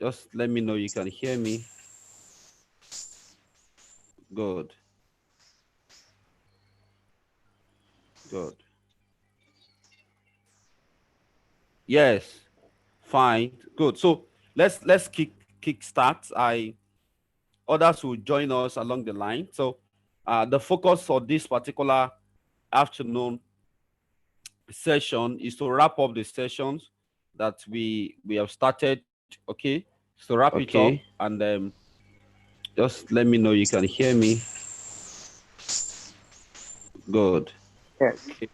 Just let me know you can hear me. Good. Good. Yes. Fine. Good. So let's kick start. Others will join us along the line. So the focus for this particular afternoon session is to wrap up the sessions that we have started. Okay. So wrap it up Okay. and just let me know you can hear me. Good. Yes. Okay.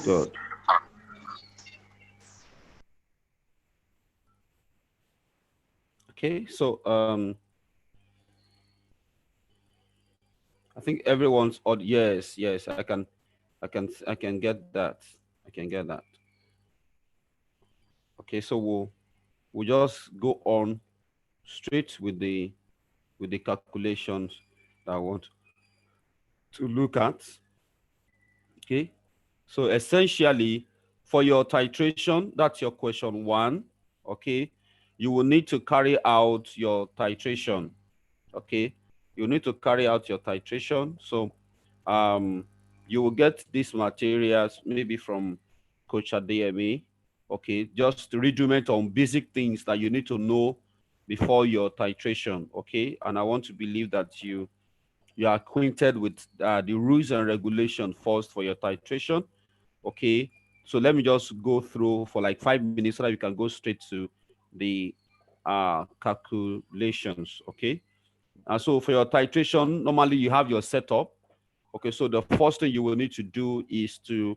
Good. Okay. So I think everyone's odd. Yes, yes, I can get that. I can get that. Okay, so we'll just go on straight with the calculations that I want to look at. Okay, so essentially for your titration, that's your question one. Okay, you will need to carry out your titration. Okay, you need to carry out your titration. So um you will get these materials maybe from Coach ADMA. Okay, just rudiment on basic things that you need to know before your titration. Okay, and I want to believe that you are acquainted with the rules and regulation first for your titration. Okay, so let me just go through for like 5 minutes so that we can go straight to the calculations. Okay, so for your titration, normally you have your setup. Okay, so the first thing you will need to do is to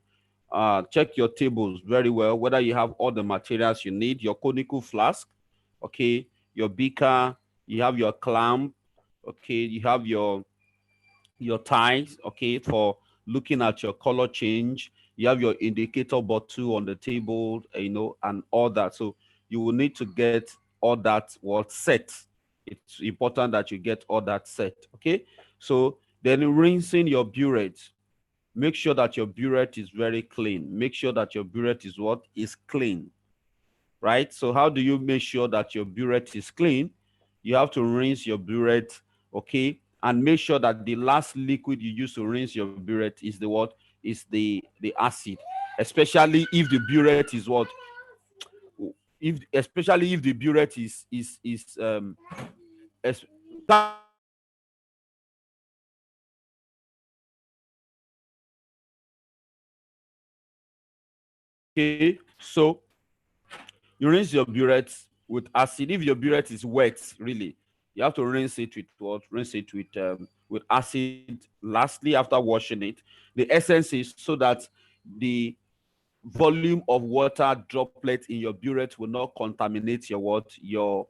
check your tables very well, whether you have all the materials you need, your conical flask, okay, your beaker, you have your clamp, okay, you have your ties, okay, for looking at your color change. You have your indicator bottle on the table, and all that. So you will need to get all that set. It's important that you get all that set, okay? So then rinsing your burette. Make sure that your burette is very clean. Make sure that your burette is what is clean, right? So how do you make sure that your burette is clean? You have to rinse your burette, okay, and make sure that the last liquid you use to rinse your burette is the what is the acid, especially if the burette is what if especially if the burette is es- okay. So you rinse your burette with acid. If your burette is wet, really, you have to rinse it with what? Rinse it with acid. Lastly, after washing it, the essence is so that the volume of water droplet in your burette will not contaminate your what your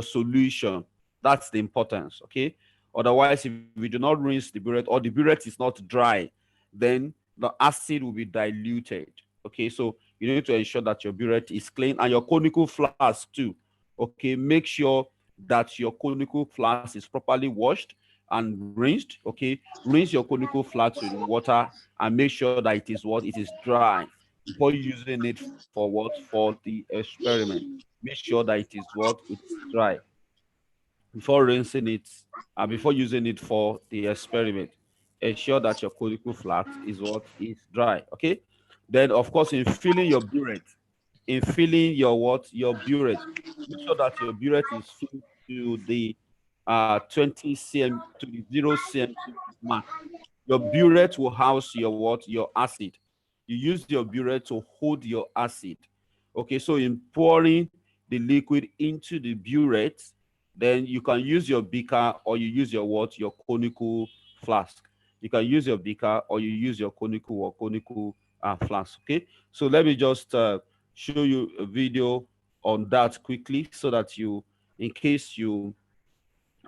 solution. That's the importance. Okay. Otherwise, if you do not rinse the burette or the burette is not dry, then the acid will be diluted. Okay, so you need to ensure that your burette is clean and your conical flask too. Okay, make sure that your conical flask is properly washed and rinsed. Okay, rinse your conical flask with water and make sure that it is what it is dry before using it for what for the experiment. Make sure that it is what it's dry before rinsing it and before using it for the experiment. Ensure that your conical flask is what is dry. Okay. Then of course in filling your burette, in filling your what your burette, make sure that your burette is filled to the 20 cm to the 0 cm mark. Your burette will house your what your acid. You use your burette to hold your acid. Okay, so in pouring the liquid into the burette, then you can use your beaker or you use your what your conical flask. You can use your beaker or you use your conical flask. Okay, so let me just show you a video on that quickly so that you, in case you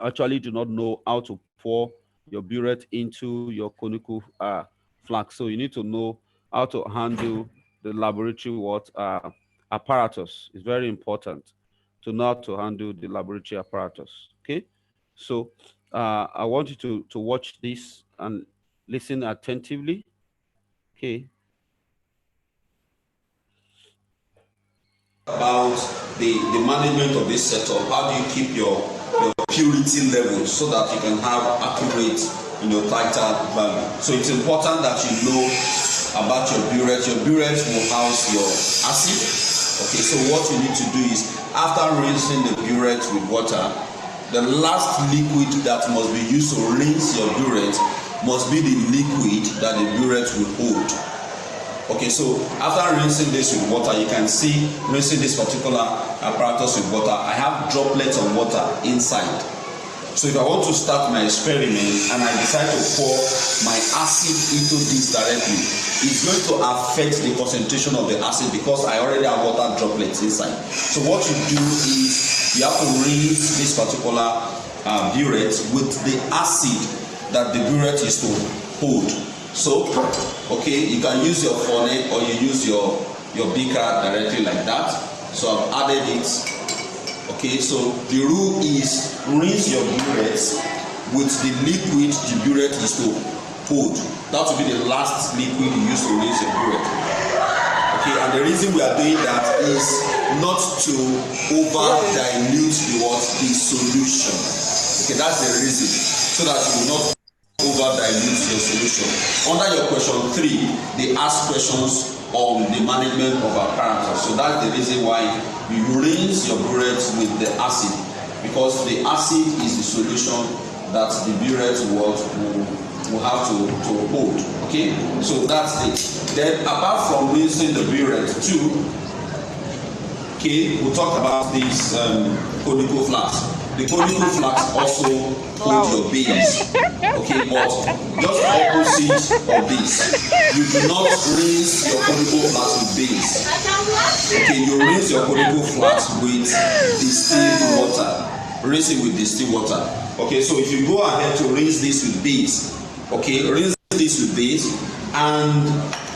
actually do not know how to pour your burette into your conical flask. So you need to know how to handle the laboratory apparatus. It's very important to know how to handle the laboratory apparatus. Okay, so I want you to watch this and listen attentively. Okay. About the management of this setup. How do you keep your purity level so that you can have accurate, tighter value? So it's important that you know about your Buret. Your Buret will house your acid. Okay, so what you need to do is, after rinsing the Buret with water, the last liquid that must be used to rinse your Buret must be the liquid that the Buret will hold. Okay, so after rinsing this with water, you can see rinsing this particular apparatus with water, I have droplets of water inside. So if I want to start my experiment and I decide to pour my acid into this directly, it's going to affect the concentration of the acid because I already have water droplets inside. So what you do is you have to rinse this particular Buret with the acid that the Buret is to hold. So, okay, you can use your funnel or you use your beaker directly like that. So I've added it. Okay, so the rule is rinse your Buret with the liquid the Buret is to hold. That will be the last liquid you use to rinse your Buret. Okay, and the reason we are doing that is not to over dilute the solution. Okay, that's the reason, so that you will not over dilute your solution. Under your question 3, they ask questions on the management of apparatus. So that's the reason why you rinse your Buret with the acid, because the acid is the solution that the Buret will have to hold. Okay, so that's it. Then apart from rinsing the Buret too, okay, we'll talk about this conical flask. The conical flask also hold your base. Okay, but just opposite of this, you do not rinse your conical flask with base. Okay, you rinse your conical flask with distilled water. Rinse it with distilled water. Okay, so if you go ahead to rinse this with base, okay, rinse this with base, and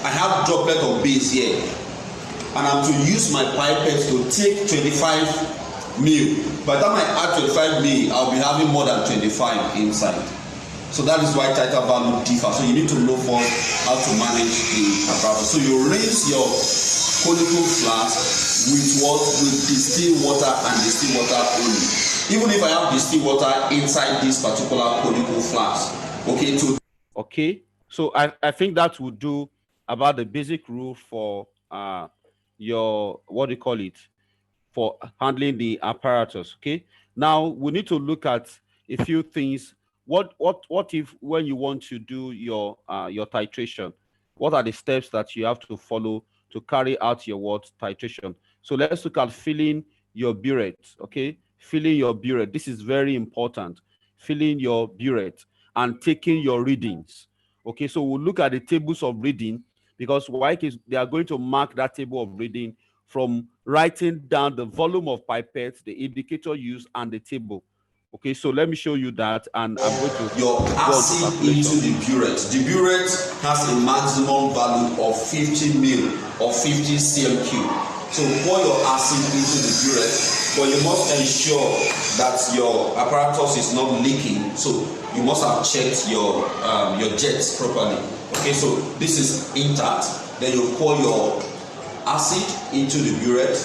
I have droplet of base here, and I'm to use my pipette to take 25 ml. By the time I add 25 ml, I'll be having more than 25 inside. So that is why tighter value differ. So you need to know first how to manage the apparatus. So you rinse your conical flask with what? With distilled water and distilled water only. Even if I have distilled water inside this particular conical flask. Okay, so I think that would do about the basic rule for your, what do you call it, for handling the apparatus. Okay, now we need to look at a few things. What if when you want to do your titration, what are the steps that you have to follow to carry out your titration? So let's look at filling your Buret. Okay, filling your Buret. This is very important. Filling your Buret and taking your readings. Okay, so we'll look at the tables of reading, because WAEC they are going to mark that table of reading from writing down the volume of pipettes, the indicator used, and the table. Okay, so let me show you that, and I'm going to your acid into the Buret. The Buret has a maximum value of 50 ml or 50 cm3. So pour your acid into the Buret, but you must ensure that your apparatus is not leaking. So you must have checked your jets properly. Okay, so this is intact. Then you pour your acid into the Buret.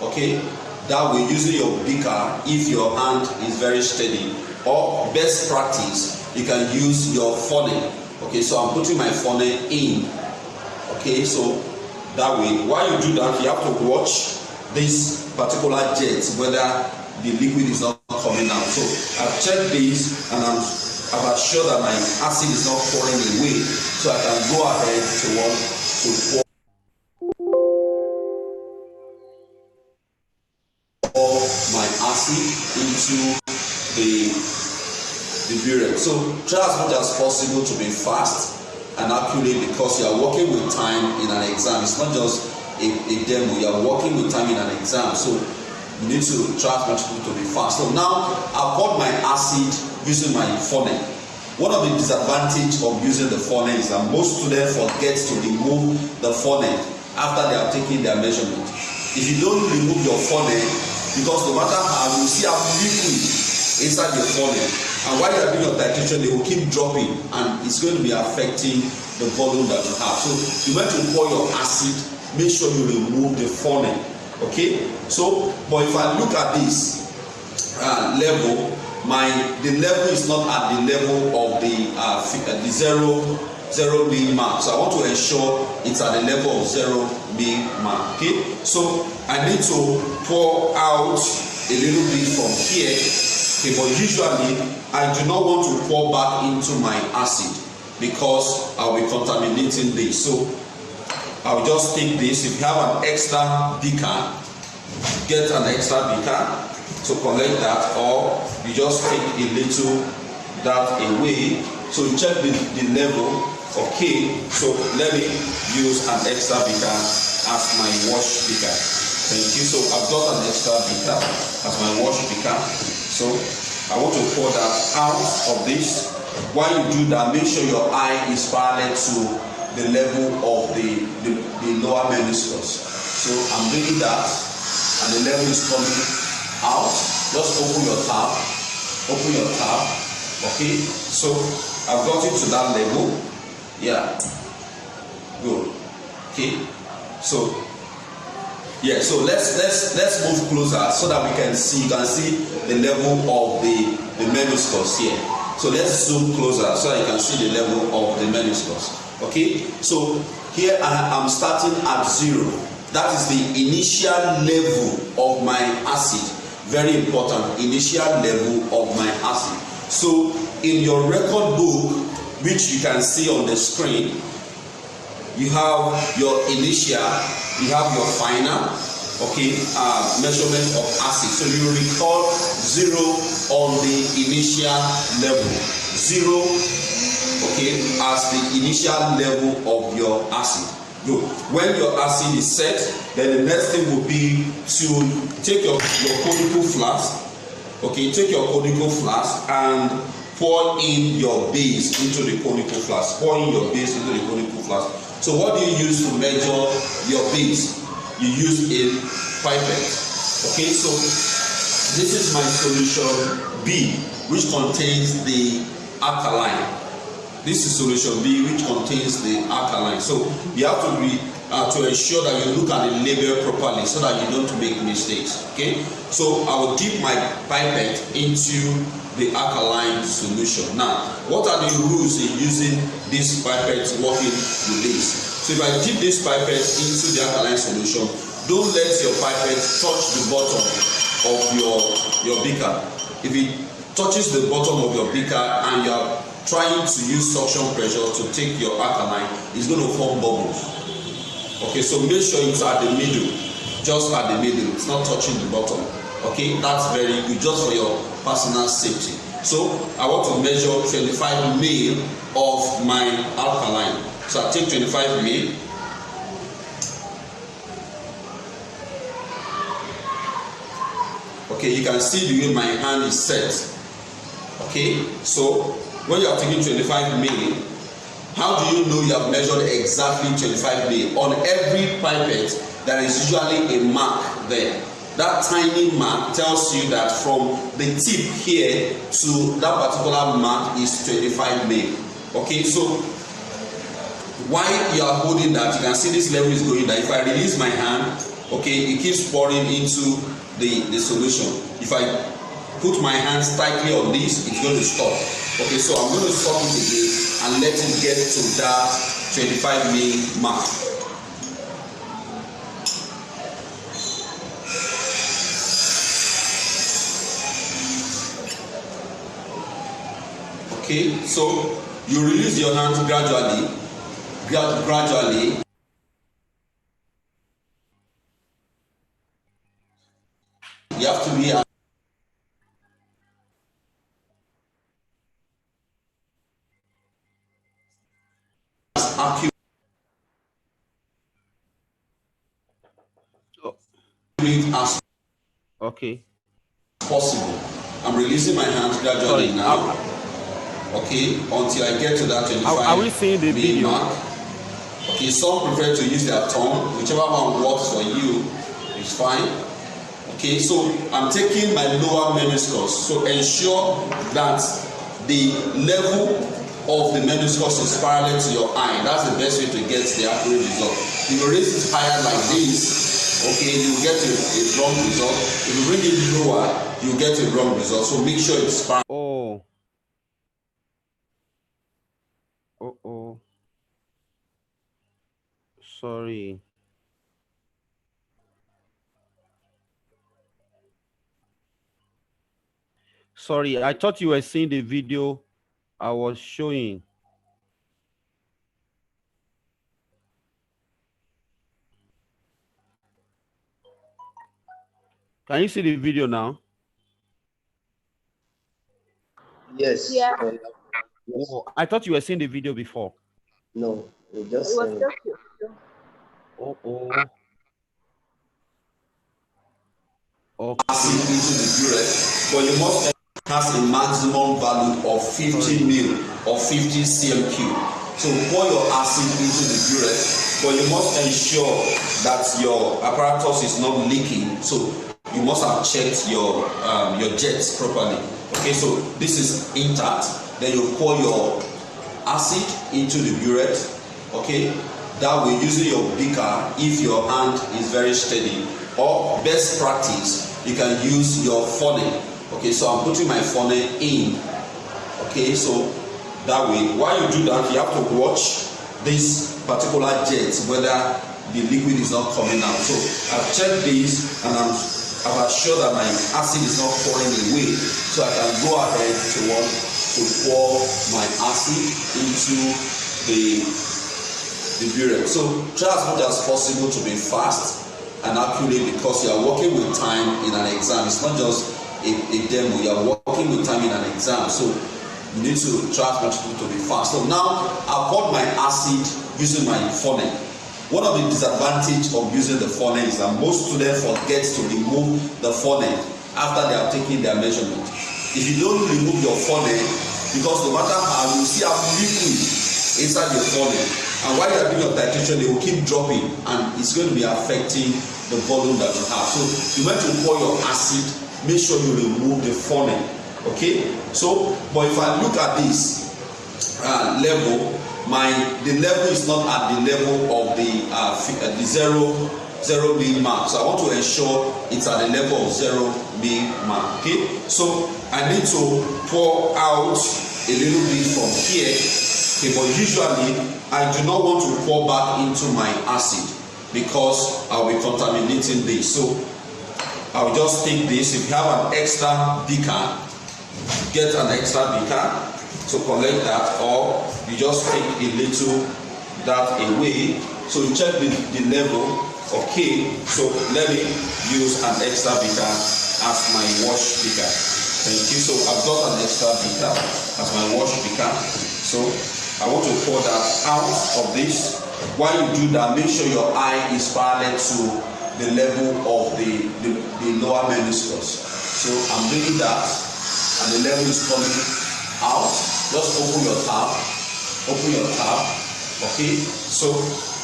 Okay, that way using your beaker if your hand is very steady, or best practice you can use your funnel. Okay, so I'm putting my funnel in. Okay, so that way while you do that, you have to watch this particular jet whether the liquid is not coming out. So I've checked this and I've assured that my acid is not pouring away, so I can go ahead to pour my acid into the Buret. So try as much as possible to be fast and accurate, because you are working with time in an exam. It's not just a demo, you are working with time in an exam. So you need to try as much to be fast. So now I've poured my acid using my funnel. One of the disadvantages of using the funnel is that most students forget to remove the funnel after they have taken their measurement. If you don't remove your funnel, because no matter how, you see have liquid inside the funnel, And while you are doing your titration, they will keep dropping, and it's going to be affecting the volume that you have. So you want to pour your acid, make sure you remove the funnel. Okay, so but if I look at this level, the level is not at the level of the zero mean mark. So I want to ensure it's at the level of 0 mean mark. Okay, so I need to pour out a little bit from here. Okay, but usually I do not want to pour back into my acid because I'll be contaminating this. So I'll just take this. If you have an extra beaker, get an extra beaker to collect that, or you just take a little that away. So you check the level. Okay, so let me use an extra beaker as my wash beaker. Thank you. So I've got an extra beaker as my wash beaker. So I want to pour that out of this. While you do that, make sure your eye is parallel to the level of the lower meniscus. So I'm doing that, and the level is coming out. Just open your tab. Open your tab. Okay. So I've got it to that level. Yeah. Good. Okay. So yeah. So let's move closer so that we can see. You can see the level of the meniscus here. So let's zoom closer so that you can see the level of the meniscus. Okay. So here I'm starting at 0. That is the initial level of my acid. Very important. Initial level of my acid. So in your record book, which you can see on the screen, you have your initial, you have your final, okay, measurement of acid. So you record 0 on the initial level, 0, okay, as the initial level of your acid. Good. When your acid is set, then the next thing will be to take your conical flask, okay, take your conical flask and pour in your base into the conical flask. Pour in your base into the conical flask. So what do you use to measure your base? You use a pipette. Okay, so this is my solution B, which contains the alkaline. This is solution B, which contains the alkaline. So you have to ensure that you look at the label properly so that you don't make mistakes. Okay, so I will dip my pipette into the alkaline solution. Now, what are the rules in using this pipette working with this? So if I dip this pipette into the alkaline solution, don't let your pipette touch the bottom of your beaker. If it touches the bottom of your beaker and you're trying to use suction pressure to take your alkaline, it's going to form bubbles. Okay, so make sure it's at the middle, just at the middle. It's not touching the bottom. Okay, that's very good, just for your personal safety. So I want to measure 25 ml of my alkaline. So I take 25 ml. Okay, you can see the way my hand is set. Okay, so when you are taking 25 ml, how do you know you have measured exactly 25 ml? On every pipette, there is usually a mark there. That tiny mark tells you that from the tip here to that particular mark is 25 ml. Okay, so while you are holding that, you can see this level is going down. If I release my hand, okay, it keeps pouring into the solution. If I put my hands tightly on this, it's going to stop. Okay, so I'm going to stop it again and let it get to that 25 ml mark. Okay, so you release your hands gradually. You have to be as accurate as possible. I'm releasing my hands gradually now. Okay, until I get to that 25 are we seeing the video mark. Okay, some prefer to use their tongue. Whichever one works for you is fine. Okay, so I'm taking my lower meniscus. So ensure that the level of the meniscus is parallel to your eye. That's the best way to get the accurate result. If you raise it higher like this, okay, you get a wrong result. If you bring it lower, you get a wrong result. So make sure it's parallel. Sorry. Sorry, I thought you were seeing the video I was showing. Can you see the video now? Yes. Yeah. Yes. Oh, I thought you were seeing the video before. No, it just. It was just Okay. Acid into the Buret, but you must has a maximum value of 50 mil or 50 cm3. So pour your acid into the Buret, but you must ensure that your apparatus is not leaking. So you must have checked your jets properly. Okay, so this is intact. Then you pour your acid into the Buret. Okay, that way using your beaker if your hand is very steady, or best practice you can use your funnel. Okay, so I'm putting my funnel in. Okay, so that way while you do that, you have to watch this particular jet whether the liquid is not coming out. So I've checked this and I'm assured that my acid is not pouring away, so I can go ahead to pour my acid into the Buret. So try as much as possible to be fast and accurate, because you are working with time in an exam. It's not just a demo, you are working with time in an exam. So you need to try as much to be fast. So now I poured my acid using my funnel. One of the disadvantages of using the funnel is that most students forget to remove the funnel after they have taken their measurement. If you don't remove your funnel, because no matter how, you see how liquid inside your funnel, and while you are doing your titration, they will keep dropping, and it's going to be affecting the volume that you have. So you want to pour your acid, make sure you remove the funnel. Okay, so but if I look at this level, the level is not at the level of the zero mean mark. So I want to ensure it's at the level of 0 mean mark. Okay, so I need to pour out a little bit from here. Okay, but usually I do not want to pour back into my acid because I'll be contaminating this. So I'll just take this. If you have an extra beaker, get an extra beaker to collect that, or you just take a little that away. So you check the level. Okay, so let me use an extra beaker as my wash beaker. Thank you. So I've got an extra beaker as my wash beaker. So I want to pour that out of this. While you do that, make sure your eye is parallel to the level of the lower meniscus. So I'm doing that, and the level is coming out. Just open your tab. Open your tab. Okay. So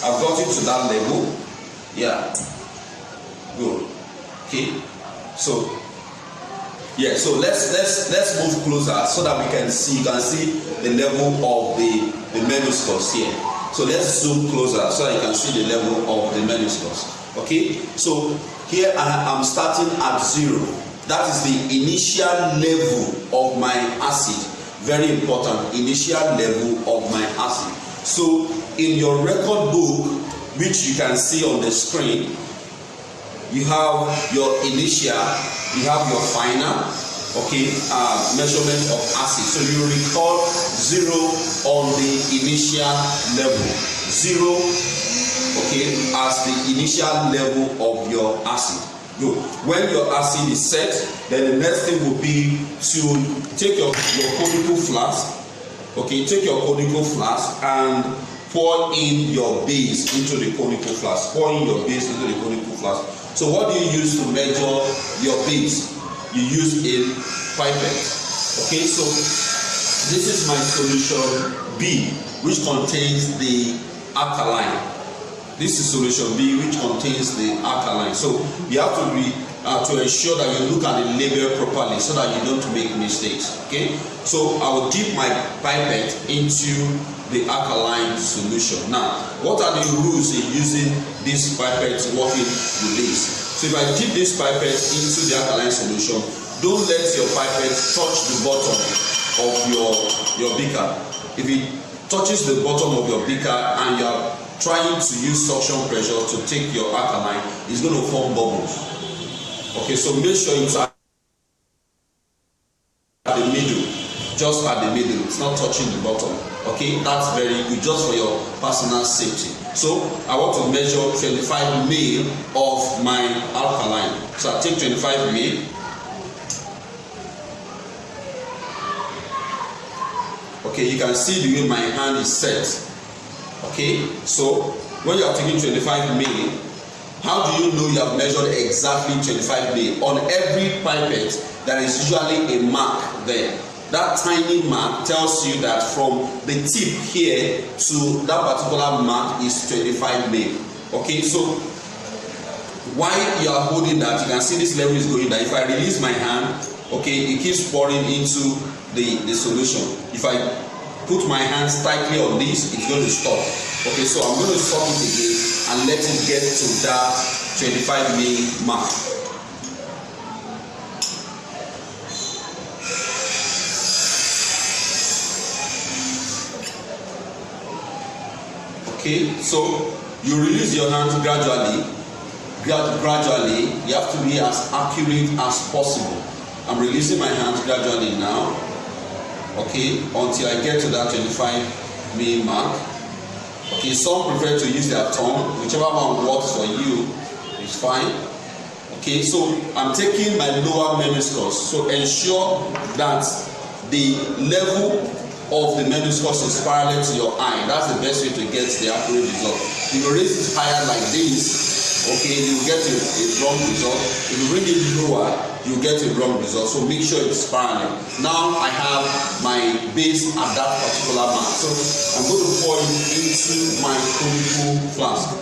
I've got it to that level. Yeah. Good. Okay. So yeah. So let's move closer so that we can see. You can see the level of the meniscus here. So let's zoom closer so that you can see the level of the meniscus. Okay. So here I'm starting at 0. That is the initial level of my acid. Very important. Initial level of my acid. So in your record book, which you can see on the screen, you have your initial, you have your final, okay, measurement of acid. So you record 0 on the initial level, 0, okay, as the initial level of your acid. Good. When your acid is set, then the next thing will be to take your conical flask, okay, take your conical flask and pour in your base into the conical flask. Pour in your base into the conical flask. So what do you use to measure your base? You use a pipette. Okay, so this is my solution B, which contains the alkaline. This is solution B, which contains the alkaline. So you have to be to ensure that you look at the label properly so that you don't make mistakes. Okay, so I will dip my pipette into the alkaline solution. Now, what are the rules in using this pipette working with this? So if I dip this pipette into the alkaline solution, don't let your pipette touch the bottom of your beaker. If it touches the bottom of your beaker and you are trying to use suction pressure to take your alkaline, it's going to form bubbles. Okay, so make sure it's at the middle, just at the middle. It's not touching the bottom. Okay, that's very good, just for your personal safety. So I want to measure 25 ml of my alkaline. So I take 25 ml. Okay, you can see the way my hand is set. Okay, so when you are taking 25 ml, how do you know you have measured exactly 25 ml? On every pipette, there is usually a mark there. That tiny mark tells you that from the tip here to that particular mark is 25 ml. Okay, so while you are holding that, you can see this level is going down. If I release my hand, okay, it keeps pouring into the solution. If I put my hands tightly on this, it's going to stop. Okay, so I'm going to stop it again and let it get to that 25 ml mark. Okay, so you release your hands gradually. Gradually, you have to be as accurate as possible. I'm releasing my hands gradually now. Okay, until I get to that 25 ml mark. Okay, some prefer to use their tongue, whichever one works for you is fine. Okay, so I'm taking my lower meniscus, so ensure that the level of the meniscus is parallel to your eye. That's the best way to get the accurate result. If you raise it higher like this, okay, you get a wrong result. If you bring it lower, you get a wrong result. So make sure it's parallel. Now I have my base at that particular mark. So I'm going to pour it into my conical flask.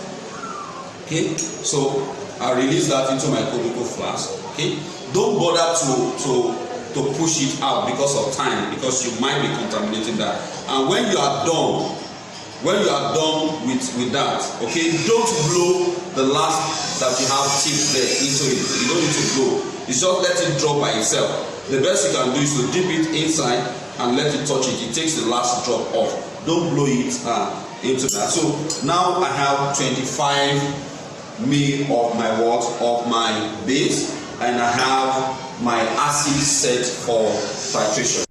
Okay, so I release that into my conical flask. Okay, don't bother to push it out because of time, because you might be contaminating that. And when you are done, with that, okay, don't blow the last that you have tip there into it. You don't need to blow. It's just let it drop by itself. The best you can do is to dip it inside and let it touch it. It takes the last drop off. Don't blow it into that. So now I have 25 ml of my water, of my base, and I have my acid set for titration.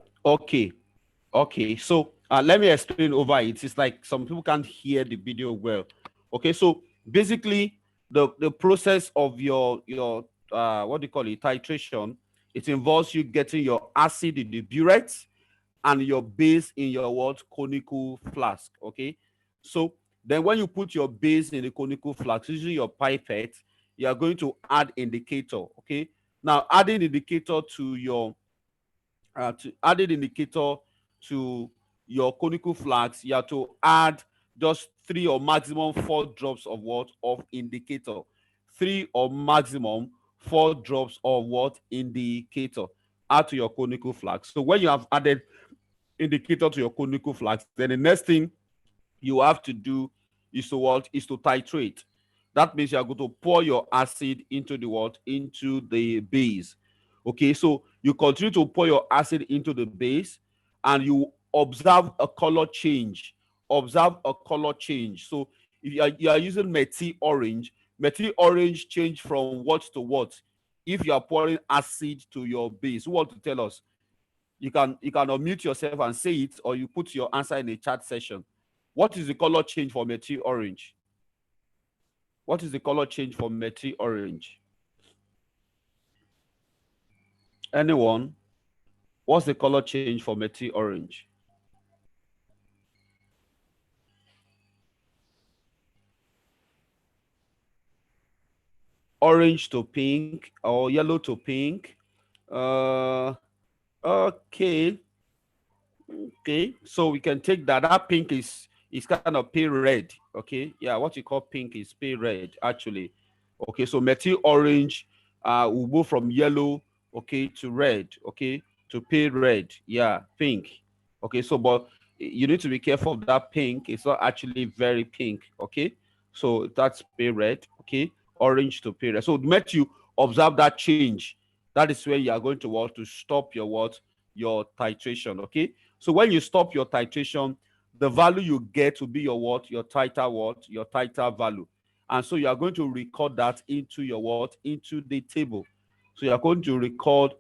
Okay, so let me explain over it. It's like some people can't hear the video well. Okay, so basically the process of your what do you call it, titration, it involves you getting your acid in the burette and your base in your what, conical flask. Okay, so then when you put your base in the conical flask, using your pipette, you are going to add indicator. Okay, now adding indicator to your to your conical flask, you have to add just 3 or maximum 4 drops of what, of indicator. 3 or maximum 4 drops of what, indicator. Add to your conical flask. So when you have added indicator to your conical flask, then the next thing you have to do is to what, is to titrate. That means you are going to pour your acid into the what, into the base. Okay, so you continue to pour your acid into the base and you observe a color change. Observe a color change. So if you are using Meti orange change from what to what? If you are pouring acid to your base, who want to tell us? You can unmute yourself and say it, or you put your answer in the chat session. What is the color change for Meti orange? What is the color change for Meti orange? Anyone? What's the color change for Meti orange? Orange to pink or yellow to pink. Okay. So we can take that. That pink is kind of pale red. Okay. Yeah, what you call pink is pale red, actually. Okay, so Meti orange we'll move from yellow, okay, to red, okay, to pale red, yeah, pink. Okay, so but you need to be careful of that pink. It's not actually very pink, okay? So that's pale red, okay, orange to pale red. So let you observe that change. That is where you are going to want to stop your what? Your titration, okay? So when you stop your titration, the value you get will be your what? Your titer what? Your titer value. And so you are going to record that into your what? Into the table. So you are going to record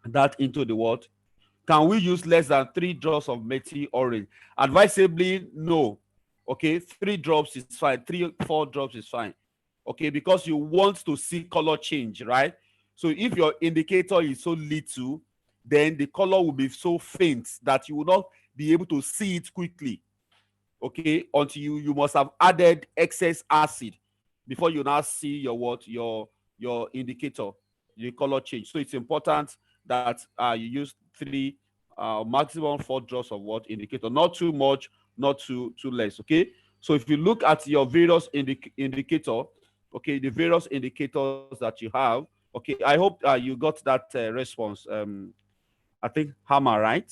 that into the what? Can we use less than 3 drops of methyl orange? Advisably, no. Okay, 3 drops is fine. 3-4 drops is fine. Okay, because you want to see color change, right? So if your indicator is so little, then the color will be so faint that you will not be able to see it quickly. Okay, until you must have added excess acid before you now see your what? Your indicator, the color change. So it's important that you use 3 maximum 4 drops of what? Indicator, not too much, not too less. Okay, so if you look at your various indicator, okay, the various indicators that you have, okay, I hope you got that response. I think Hammer, right?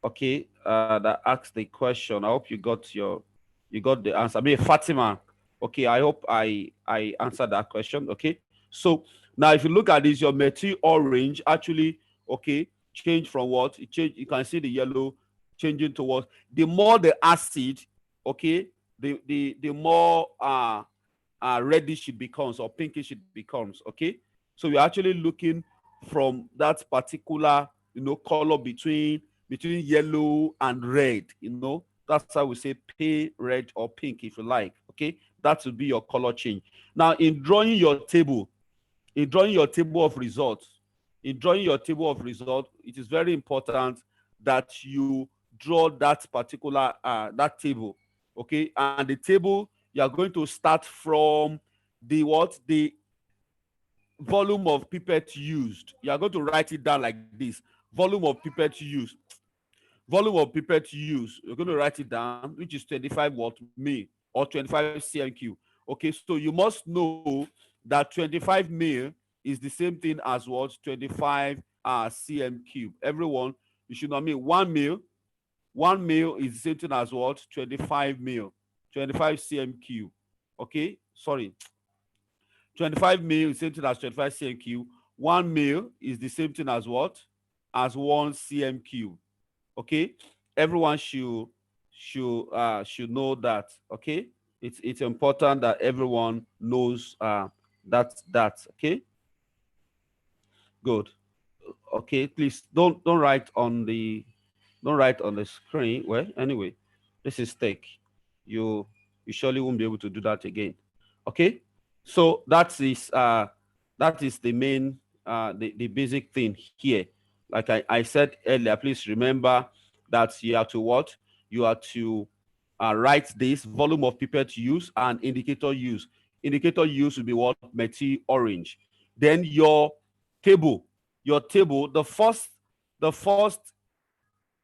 Okay, that asked the question. I hope you got the answer. I mean, Fatima. Okay, I hope I answered that question. Okay, so now if you look at this, your methyl orange actually, okay, change from what? It change. You can see the yellow changing towards, the more the acid, okay, the more reddish it becomes, or pinkish it becomes. Okay, so we're actually looking from that particular, color between yellow and red. That's how we say pale red or pink, if you like. Okay, that will be your color change. Now in drawing your table, of results, it is very important that you draw that particular that table. Okay, and the table, you are going to start from the volume of pipette used. You are going to write it down like this: volume of pipette used. You're going to write it down, which is 25 watt mil or 25 cm3. Okay, so you must know that 25 mil is the same thing as what? 25 cm3. Everyone, you should know. 1 mil is the same thing as what? 25 mil, 25 cm3. Okay, sorry, 25 mil is the same thing as 25 cm3. 1 mil is the same thing as what? As 1 cm3. Okay, everyone should know that. Okay, it's important that everyone knows that. Okay, good. Okay, please don't write on the screen. Well, anyway, this is tech. You surely won't be able to do that again. Okay, so that is the main the basic thing here. Like I said earlier, please remember that you have to what? You have to write this: volume of pipette use and indicator use. Indicator use will be what? Methyl orange. Then your table, the first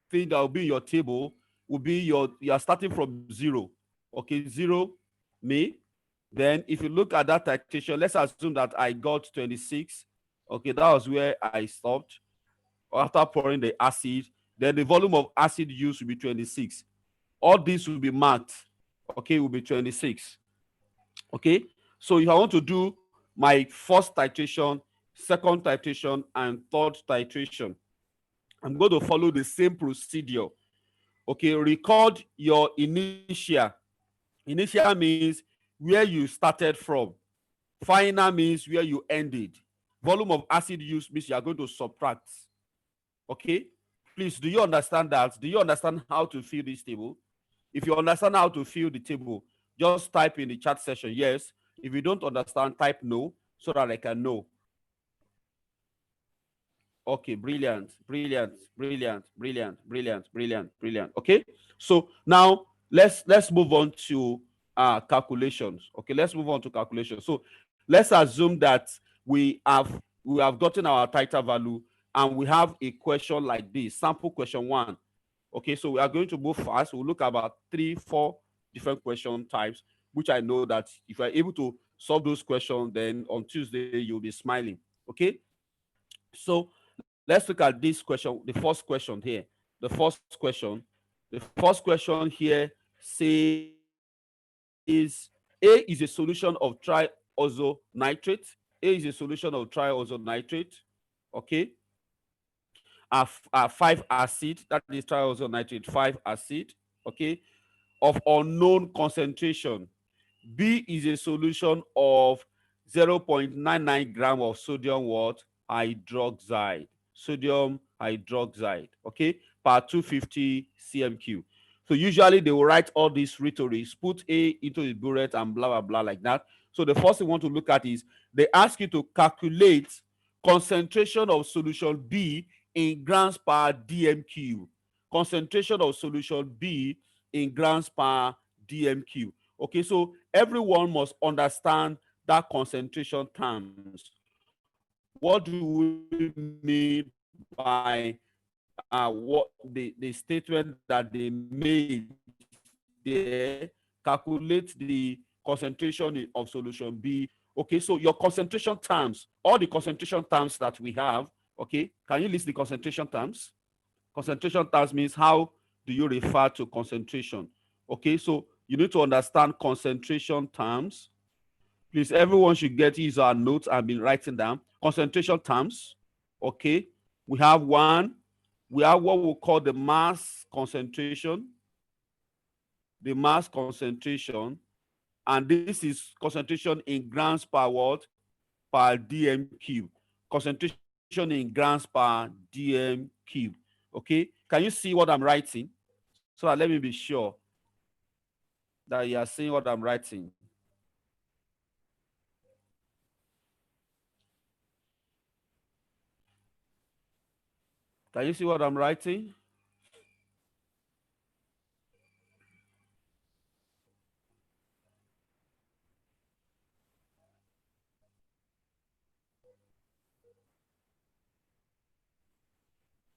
thing that will be in your table will be you are starting from 0. Okay, 0 May. Then if you look at that titration, let's assume that I got 26. Okay, that was where I stopped after pouring the acid. Then the volume of acid used will be 26. All this will be marked. Okay, will be 26. Okay, so if I want to do my first titration, second titration, and third titration, I'm going to follow the same procedure. Okay, record your initial. Initial means where you started from. Final means where you ended. Volume of acid use means you are going to subtract. Okay, please, do you understand that? Do you understand how to fill this table? If you understand how to fill the table, just type in the chat session yes. If you don't understand, type no, so that I can know. Okay, brilliant. Okay, so now let's move on to calculations. Okay, let's move on to calculations. So let's assume that we have gotten our titer value, and we have a question like this: sample question 1. Okay, so we are going to move fast. We'll look about 3-4 different question types, which I know that if you are able to solve those questions, then on Tuesday you'll be smiling. Okay. So let's look at this question, the first question here. The first question here says A is a solution of triazonitrate. A is a solution of triazonitrate. Okay. 5-acid, that is triazonitrate 5-acid. Okay. Of unknown concentration. B is a solution of 0.99 gram of sodium what? Hydroxide. Sodium hydroxide, okay, per 250 cm3. So usually they will write all these rhetorics, put A into the Buret and blah, blah, blah like that. So the first thing we want to look at is they ask you to calculate concentration of solution B in grams per dm3. Concentration of solution B in grams per dm3. Okay, so everyone must understand that concentration terms. What do we mean by what the statement that they made there? Calculate the concentration of solution B. Okay, so your concentration terms, all the concentration terms that we have, okay, can you list the concentration terms? Concentration terms means how do you refer to concentration? Okay, so you need to understand concentration terms. Please, everyone should get his or notes and be writing down concentration terms. Okay, we have what we call the mass concentration. The mass concentration, and this is concentration in grams per what? Per dm cube. Concentration in grams per dm cube. Okay, can you see what I'm writing? So let me be sure that you are seeing what I'm writing. Can you see what I'm writing?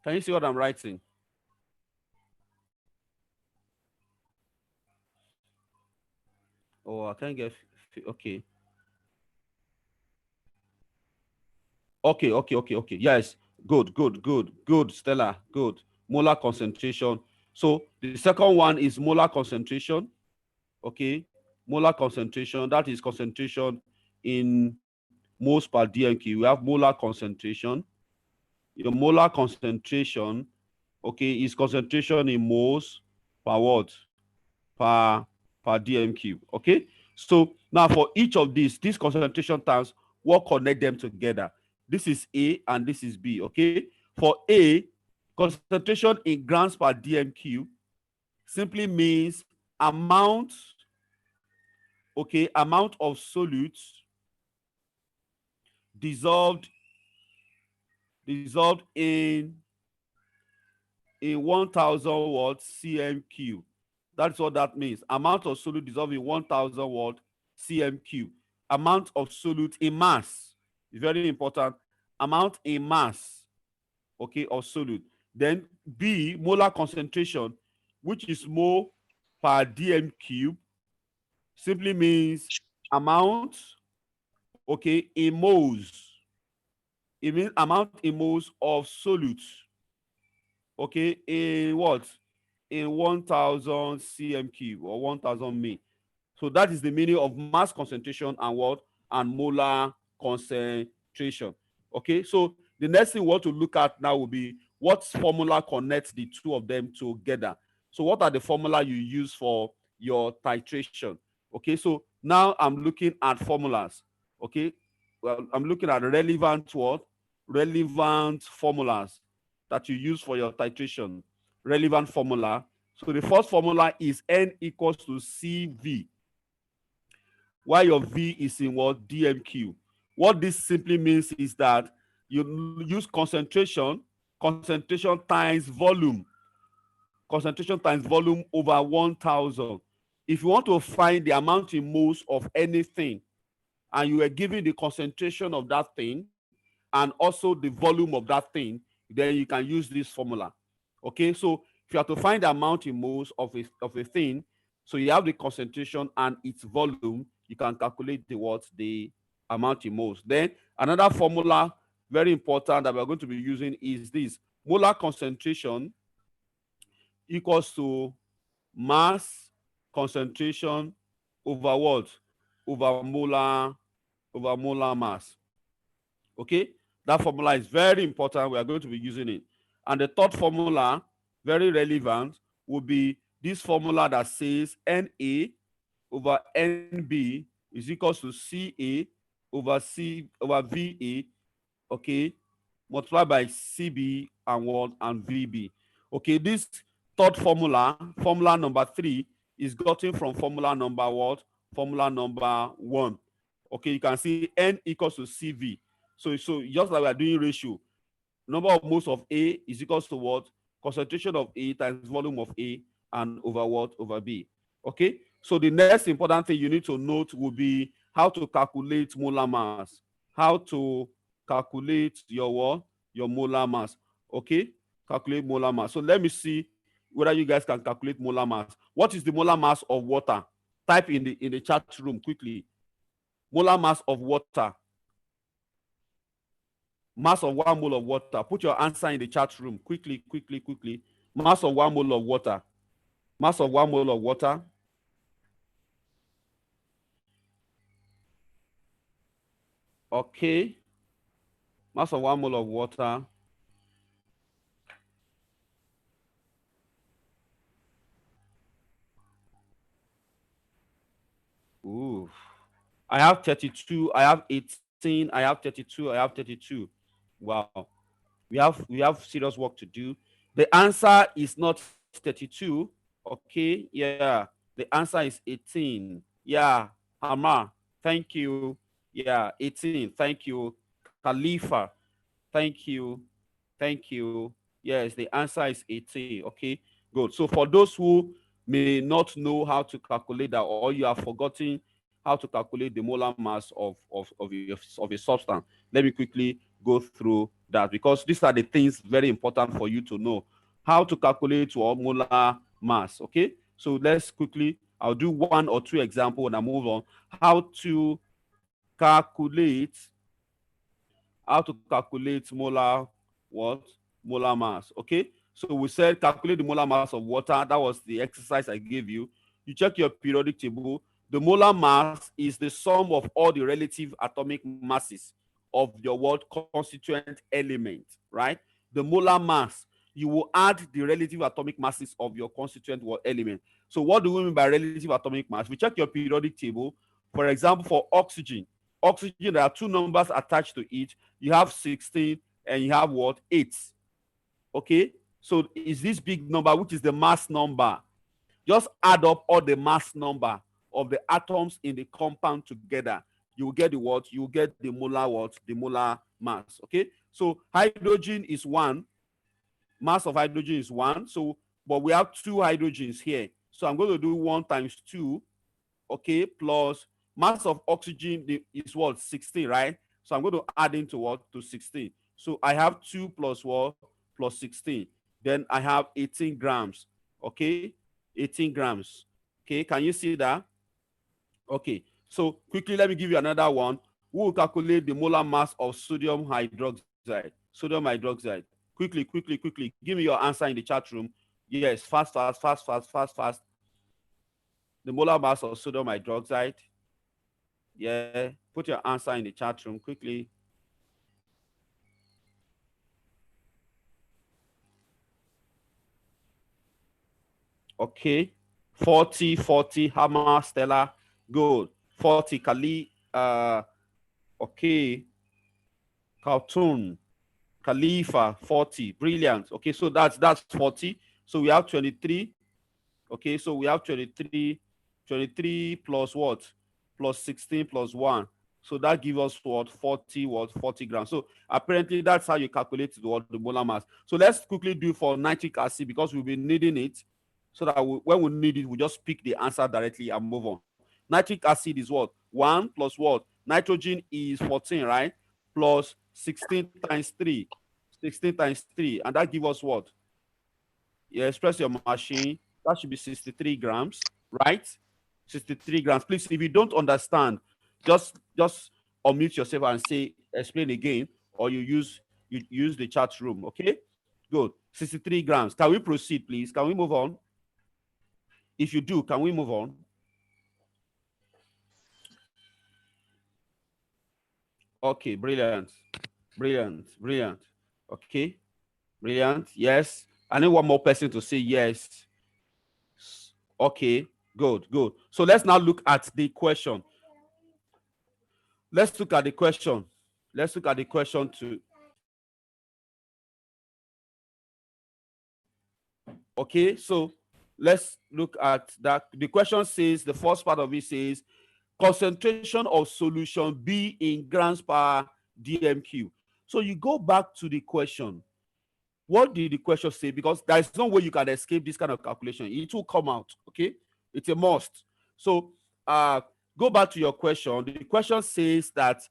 Can you see what I'm writing? Oh, I can't get. Okay. Okay. Yes. Good, Stella. Good. Molar concentration. So the second one is molar concentration. Okay. Molar concentration. That is concentration in moles per dmq. We have molar concentration. Your molar concentration, okay, is concentration in moles per what? Per dm cube. Okay. So now for each of these concentration terms, what connect them together? This is A and this is B. Okay. For A, concentration in grams per dm cube simply means amount, okay, amount of solutes dissolved in 1000 watt cm cube. That's what that means. Amount of solute dissolved in 1000 watt cm cube. Amount of solute in mass is very important. Amount in mass, okay, of solute. Then B, molar concentration, which is mole per dm cube, simply means amount, okay, in moles. It means amount in moles of solute, okay, in what? In 1000 cm cube or 1000 mil. So that is the meaning of mass concentration and what? And molar concentration. Okay, so the next thing we want to look at now will be what formula connects the two of them together. So what are the formula you use for your titration? Okay, so now I'm looking at formulas. Okay, well, I'm looking at relevant what? Relevant formulas that you use for your titration. Relevant formula. So the first formula is N equals to CV, while your V is in what? DMQ. What this simply means is that you use concentration times volume. Concentration times volume over 1000. If you want to find the amount in moles of anything, and you are given the concentration of that thing and also the volume of that thing, then you can use this formula. Okay, so if you have to find the amount in moles of a thing, so you have the concentration and its volume, you can calculate the what, the amount in moles. Then another formula, very important, that we're going to be using is this: molar concentration equals to mass concentration over what? Over molar mass. Okay, that formula is very important. We are going to be using it. And the third formula, very relevant, will be this formula that says Na over Nb is equals to Ca over Va, okay, multiplied by Cb and what, and Vb. Okay, this third formula, formula number 3, is gotten from formula number what? Formula number 1. Okay, you can see N equals to Cv. So just like we are doing ratio, number of moles of A is equals to what? Concentration of A times volume of A, and over what? Over B. Okay, so the next important thing you need to note will be how to calculate molar mass. How to calculate your what? Your molar mass. Okay, calculate molar mass. So let me see whether you guys can calculate molar mass. What is the molar mass of water? Type in the chat room quickly. Molar mass of water. Mass of 1 mole of water. Put your answer in the chat room quickly. Mass of 1 mole of water. Mass of 1 mole of water. Okay. Mass of 1 mole of water. Ooh. I have 32. I have 18. I have 32. I have 32. Wow. We have serious work to do. The answer is not 32. Okay. Yeah. The answer is 18. Yeah. Hama. Thank you. Yeah. 18. Thank you. Khalifa. Thank you. Thank you. Yes, the answer is 18. Okay. Good. So for those who may not know how to calculate that, or you have forgotten how to calculate the molar mass of a substance, let me quickly go through that, because these are the things very important for you to know. How to calculate your molar mass. Okay. So let's quickly, I'll do 1 or 2 examples and I move on. How to calculate molar what? Molar mass. Okay. So we said calculate the molar mass of water. That was the exercise I gave you. You check your periodic table. The molar mass is the sum of all the relative atomic masses of your what? Constituent element, right? The molar mass, you will add the relative atomic masses of your constituent element. So what do we mean by relative atomic mass? We check your periodic table. For example, for oxygen, there are 2 numbers attached to it. You have 16 and you have what? 8. Okay, so is this big number, which is the mass number. Just add up all the mass number of the atoms in the compound together. You will get the what? You will get the molar what? The molar mass. Okay, so hydrogen is 1. Mass of hydrogen is 1. So, but we have 2 hydrogens here. So I'm going to do 1 times 2. Okay, plus mass of oxygen is what? 16, right? So I'm going to add into what? To 16. So I have 2 plus what? Plus 16. Then I have 18 grams. Okay, 18 grams. Okay, can you see that? Okay, so quickly, let me give you another one. We will calculate the molar mass of sodium hydroxide. Sodium hydroxide. Quickly. Give me your answer in the chat room. Yes, fast. The molar mass of sodium hydroxide. Yeah, put your answer in the chat room quickly. Okay, 40, Hammer, Stella, good. 40, Kali, okay, Cartoon, Khalifa, 40, brilliant. Okay, so that's 40. So we have 23. Okay, so we have 23 plus what? Plus 16 plus 1. So that gives us what? 40 grams. So apparently that's how you calculate the molar mass. So let's quickly do for nitric acid, because we'll be needing it, so that when we need it, we just pick the answer directly and move on. Nitric acid is what? 1 plus what? Nitrogen is 14, right? Plus 16 times 3. 16 times 3. And that gives us what? You express your machine. That should be 63 grams, right? 63 grams. Please, if you don't understand, just unmute yourself and say, explain again, or you use the chat room. Okay, good. 63 grams. Can we proceed, please? Can we move on? If you do, can we move on? Okay, brilliant. Okay, brilliant. Yes. I need one more person to say yes. Okay, good. So let's now look at the question. Let's look at the question to. Okay, so let's look at that. The question says, the first part of it says, concentration of solution B in grams per DMQ. So you go back to the question. What did the question say? Because there is no way you can escape this kind of calculation. It will come out. Okay, it's a must. So go back to your question. The question says that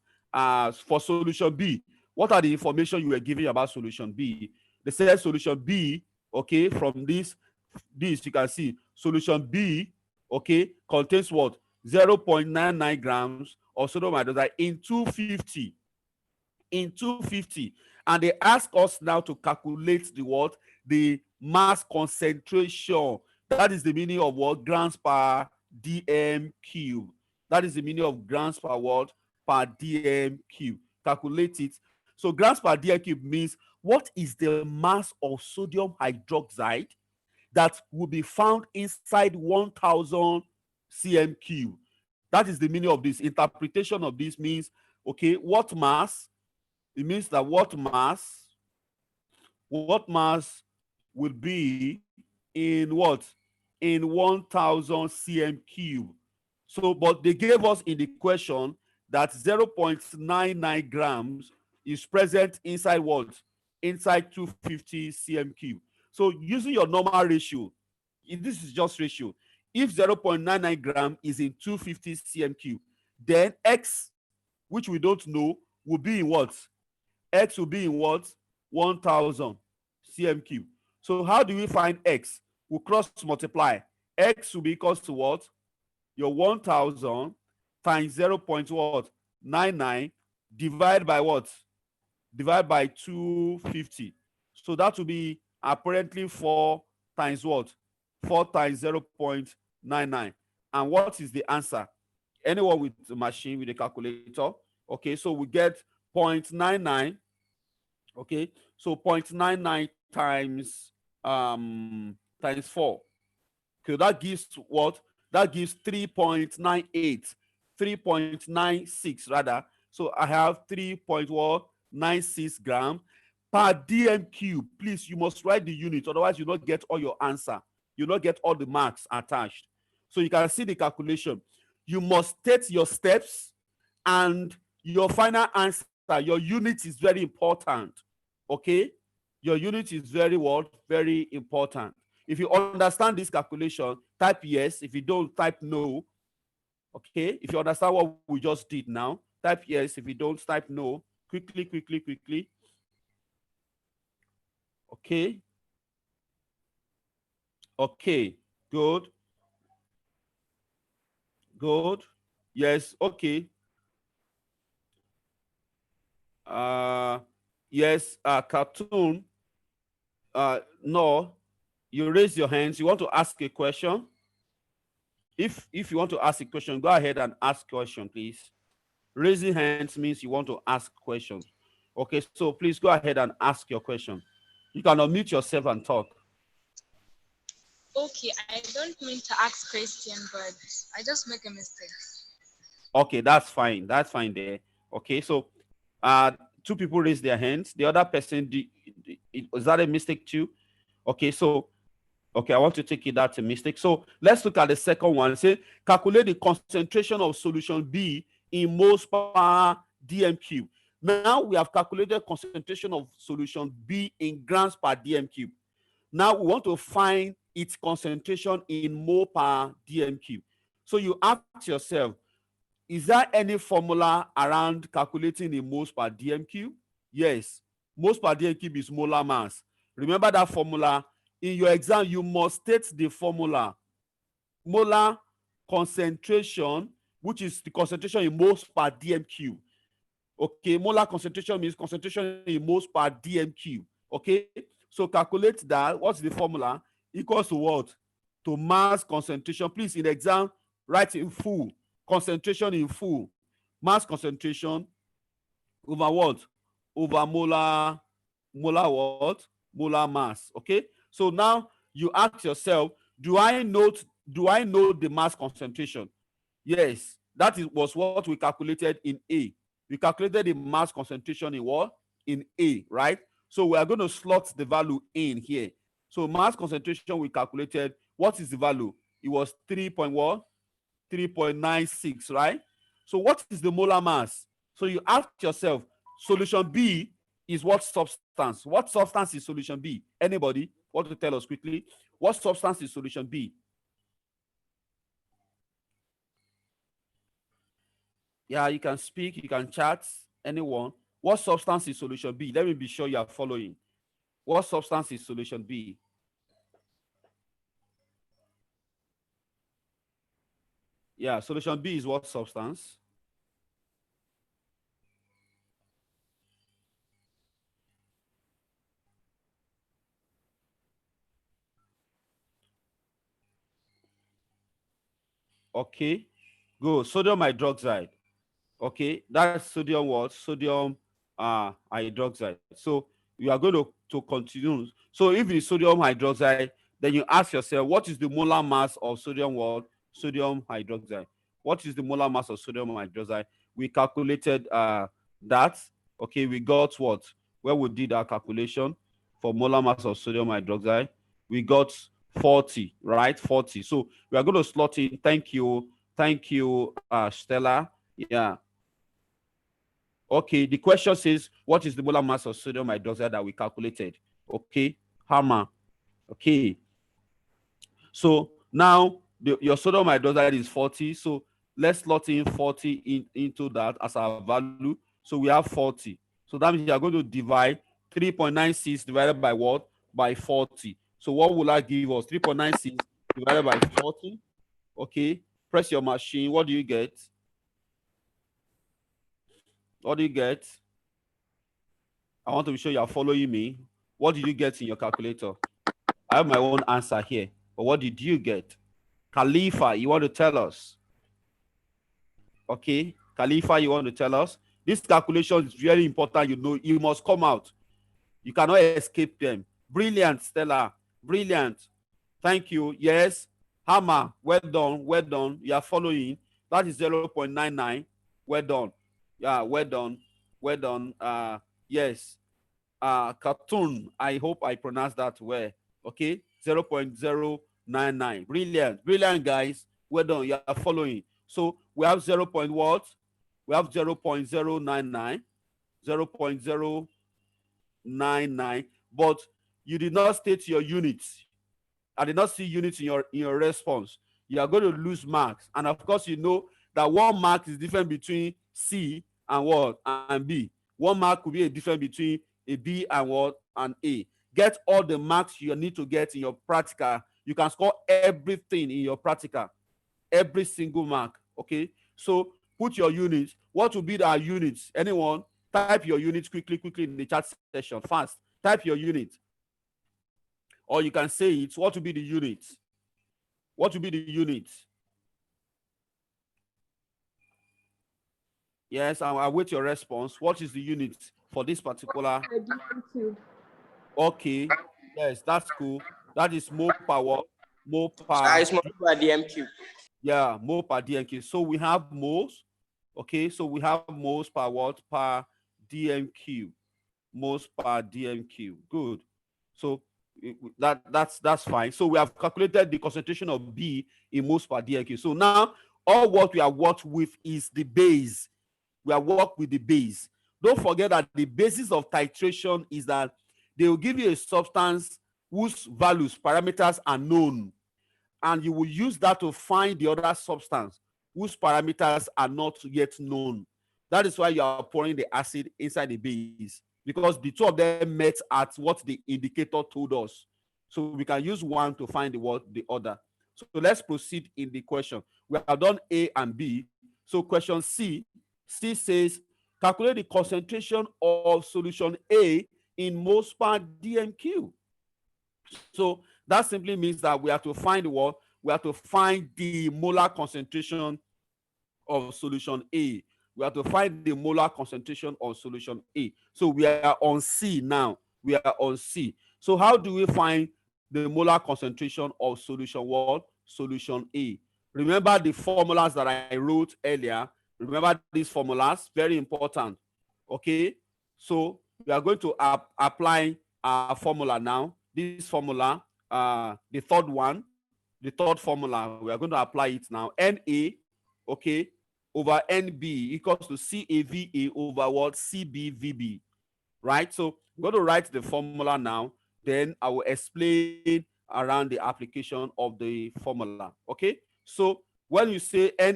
for solution B, what are the information you were giving about solution B? They said solution B, okay, from this you can see solution B, okay, contains what? 0.99 grams of sodium hydroxide in 250. And they ask us now to calculate the what? The mass concentration. That is the meaning of what? Grams per dm cube. That is the meaning of grams per what? Per dm cube. Calculate it. So grams per dm cube means what is the mass of sodium hydroxide that will be found inside 1000 cm cube. That is the meaning of this. Interpretation of this means, okay, what mass? It means that what mass will be in what? In 1000 cm cube. So, but they gave us in the question that 0.99 grams is present inside what? Inside 250 cm cube. So using your normal ratio, this is just ratio. If 0.99 gram is in 250 cm cube, then X, which we don't know, will be in what? X will be in what? 1000 cm cube. So how do we find X? We'll cross multiply. X will be equals to what? Your 1000 times 0.99 divided by what? Divided by 250. So that will be apparently 4 times what? 4 times 0.99. And what is the answer? Anyone with the machine, with a calculator? Okay, so we get 0.99. Okay, so 0.99 times times 4. Okay, that gives what? That gives 3.98, 3.96 rather. So I have 3.96 gram per dm cube. Please, you must write the unit, otherwise you don't get all your answer. You don't get all the marks attached. So you can see the calculation. You must state your steps and your final answer. Your unit is very important. Okay, your unit is very what? Very important. If you understand this calculation, type yes. If you don't, type no. Okay, if you understand what we just did now, type yes. If you don't, type no. Quickly. Okay, good. Yes, okay. Yes, cartoon. No, you raise your hands. You want to ask a question? If you want to ask a question, go ahead and ask question, please. Raising hands means you want to ask questions. Okay, so please go ahead and ask your question. You can unmute yourself and talk. Okay, I don't mean to ask question, but I just make a mistake. Okay, that's fine. That's fine there. Okay, so 2 people raise their hands. The other person, is that a mistake too? Okay, so okay, I want to take it that's a mistake. So let's look at the second one. Say calculate the concentration of solution B in moles per dm cube. Now we have calculated concentration of solution B in grams per dm cube. Now we want to find its concentration in mole per dm cube. So you ask yourself, is there any formula around calculating the moles per dm cube? Yes, moles per dm cube is molar mass. Remember that formula. In your exam, you must state the formula. Molar concentration, which is the concentration in moles per dm cube. Okay, molar concentration means concentration in moles per dm cube. Okay, so calculate that. What's the formula? Equals to what? To mass concentration. Please, in the exam, write in full. Concentration in full. Mass concentration over what? Over molar what? Molar mass. Okay, so now you ask yourself, do I know the mass concentration? Yes, was what we calculated in A. We calculated the mass concentration in what? In A, right? So we are going to slot the value in here. So mass concentration we calculated, what is the value? It was 3.96, right? So what is the molar mass? So you ask yourself, solution B is what substance? What substance is solution B? Anybody want to tell us quickly? What substance is solution B? Yeah, you can speak, you can chat, anyone. What substance is solution B? Let me be sure you are following. What substance is solution B? Yeah, solution B is what substance? Okay, good. Sodium hydroxide. Okay, that's sodium what? Sodium hydroxide. So you are going to continue. So if it's sodium hydroxide, then you ask yourself, what is the molar mass of sodium what? Sodium hydroxide. What is the molar mass of sodium hydroxide? We calculated that. Okay, we got what? Where we did our calculation for molar mass of sodium hydroxide, we got 40, right? 40. So we are going to slot in. Thank you, Stella. Yeah. Okay, the question says, what is the molar mass of sodium hydroxide that we calculated? Okay, Hammer. Okay, so now your sodium hydroxide is 40. So let's slot in 40 into that as our value. So we have 40. So that means you are going to divide 3.96 divided by what? By 40. So what will that give us? 3.96 divided by 40. Okay, press your machine. What do you get? What do you get? I want to be sure you are following me. What did you get in your calculator? I have my own answer here, but what did you get? Khalifa, you want to tell us? Okay, Khalifa, you want to tell us? This calculation is very important. You know, you must come out. You cannot escape them. Brilliant, Stella. Brilliant. Thank you. Yes. Hammer, well done. Well done. You are following. That is 0.99. Well done. Yeah, well done. Well done. Yes. Cartoon, I hope I pronounced that well. Okay, 0.099. Brilliant, brilliant, guys. Well done. You are following. So we have 0. What? We have 0.099, 0.099. But you did not state your units. I did not see units in your response. You are going to lose marks, and of course, you know that 1 mark is different between C and what? And B. 1 mark could be a difference between a B and what? An A. Get all the marks you need to get in your practical. You can score everything in your practical, every single mark. Okay, so put your units. What will be our units? Anyone? Type your units quickly in the chat session. Fast. Type your unit. Or you can say it. What will be the unit? What will be the unit? Yes, I'll await your response. What is the unit for this particular? Okay. Yes, that's cool. That is mole power. Mole per. It's mole per dm cube. Yeah, mole per dm cube. So we have moles. Okay, so we have moles per what? Per dm cube. Moles per dm cube. Good. So that's fine. So we have calculated the concentration of B in moles per dm cube. So now all what we have worked with is the base. We have worked with the base. Don't forget that the basis of titration is that they will give you a substance whose values, parameters are known, and you will use that to find the other substance whose parameters are not yet known. That is why you are pouring the acid inside the base, because the two of them met at what the indicator told us. So we can use one to find the other. So let's proceed in the question. We have done A and B. So question C says calculate the concentration of solution A in moles per DMQ. So that simply means that we have to find what? We have to find the molar concentration of solution A. We have to find the molar concentration of solution A. So we are on C now. We are on C. So how do we find the molar concentration of solution what? Solution A. Remember the formulas that I wrote earlier. Remember these formulas, very important. Okay, so we are going to apply our formula now. This formula, the third one, the third formula, we are going to apply it now. Na, okay, over NB equals to CAVA over what? CBVB, right? So I'm going to write the formula now. Then I will explain around the application of the formula. Okay, so when you say Na,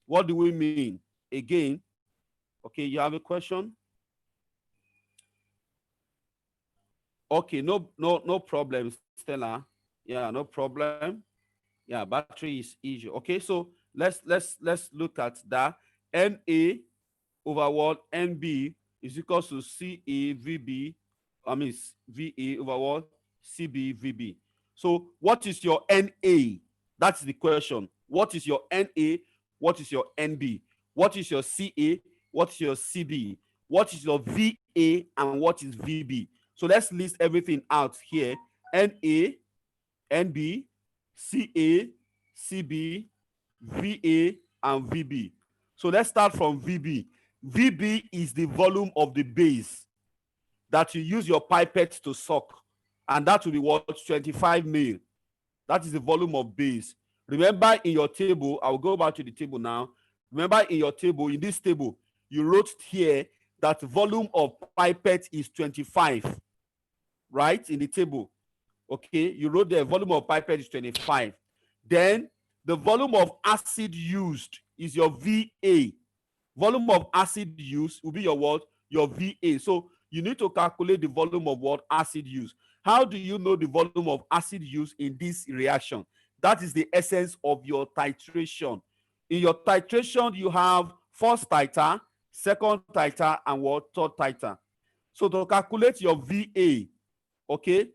what do we mean? Again, okay, you have a question? Okay, no problem, Stella. Yeah, no problem. Yeah, battery is easy. Okay, so let's look at that. Na over what? NB is equals to CAVB. I mean VA over what? CBVB. So what is your Na? That's the question. What is your Na? What is your NB? What is your Ca? What is your CB? What is your VA and what is VB? So let's list everything out here. Na, NB, Ca, CB, VA, and VB. So let's start from VB. VB is the volume of the base that you use your pipette to suck, and that will be what? 25 mil. That is the volume of base. Remember in your table, I will go back to the table now. Remember in your table, in this table, you wrote here that volume of pipette is 25, right? In the table, okay, you wrote the volume of pipette is 25. Then the volume of acid used is your VA. Volume of acid used will be your what? Your VA. So you need to calculate the volume of what? Acid used. How do you know the volume of acid used in this reaction? That is the essence of your titration. In your titration, you have first titer, second titer, and what? Third titer. So to calculate your VA, okay,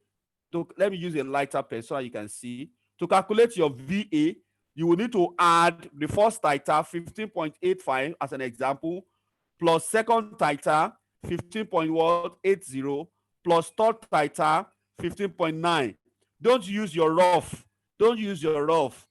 let me use a lighter pen so you can see. To calculate your VA, you will need to add the first titer 15.85 as an example, plus second titer 15.80, plus third titer 15.9. Don't use your rough. Don't use your rough.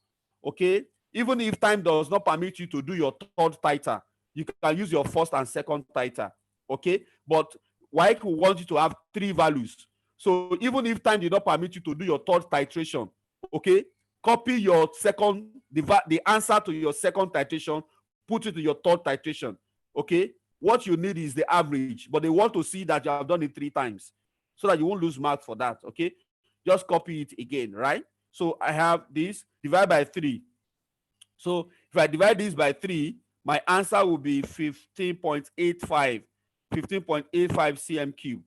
Okay? Even if time does not permit you to do your third titer, you can use your first and second titer. Okay? But WAEC will want you to have 3 values. So even if time did not permit you to do your third titration, okay, copy your second, the answer to your second titration, put it to your third titration. Okay, what you need is the average, but they want to see that you have done it 3 times so that you won't lose marks for that. Okay, just copy it again, right? So I have this, divide by 3. So if I divide this by 3, my answer will be 15.85 cm cube.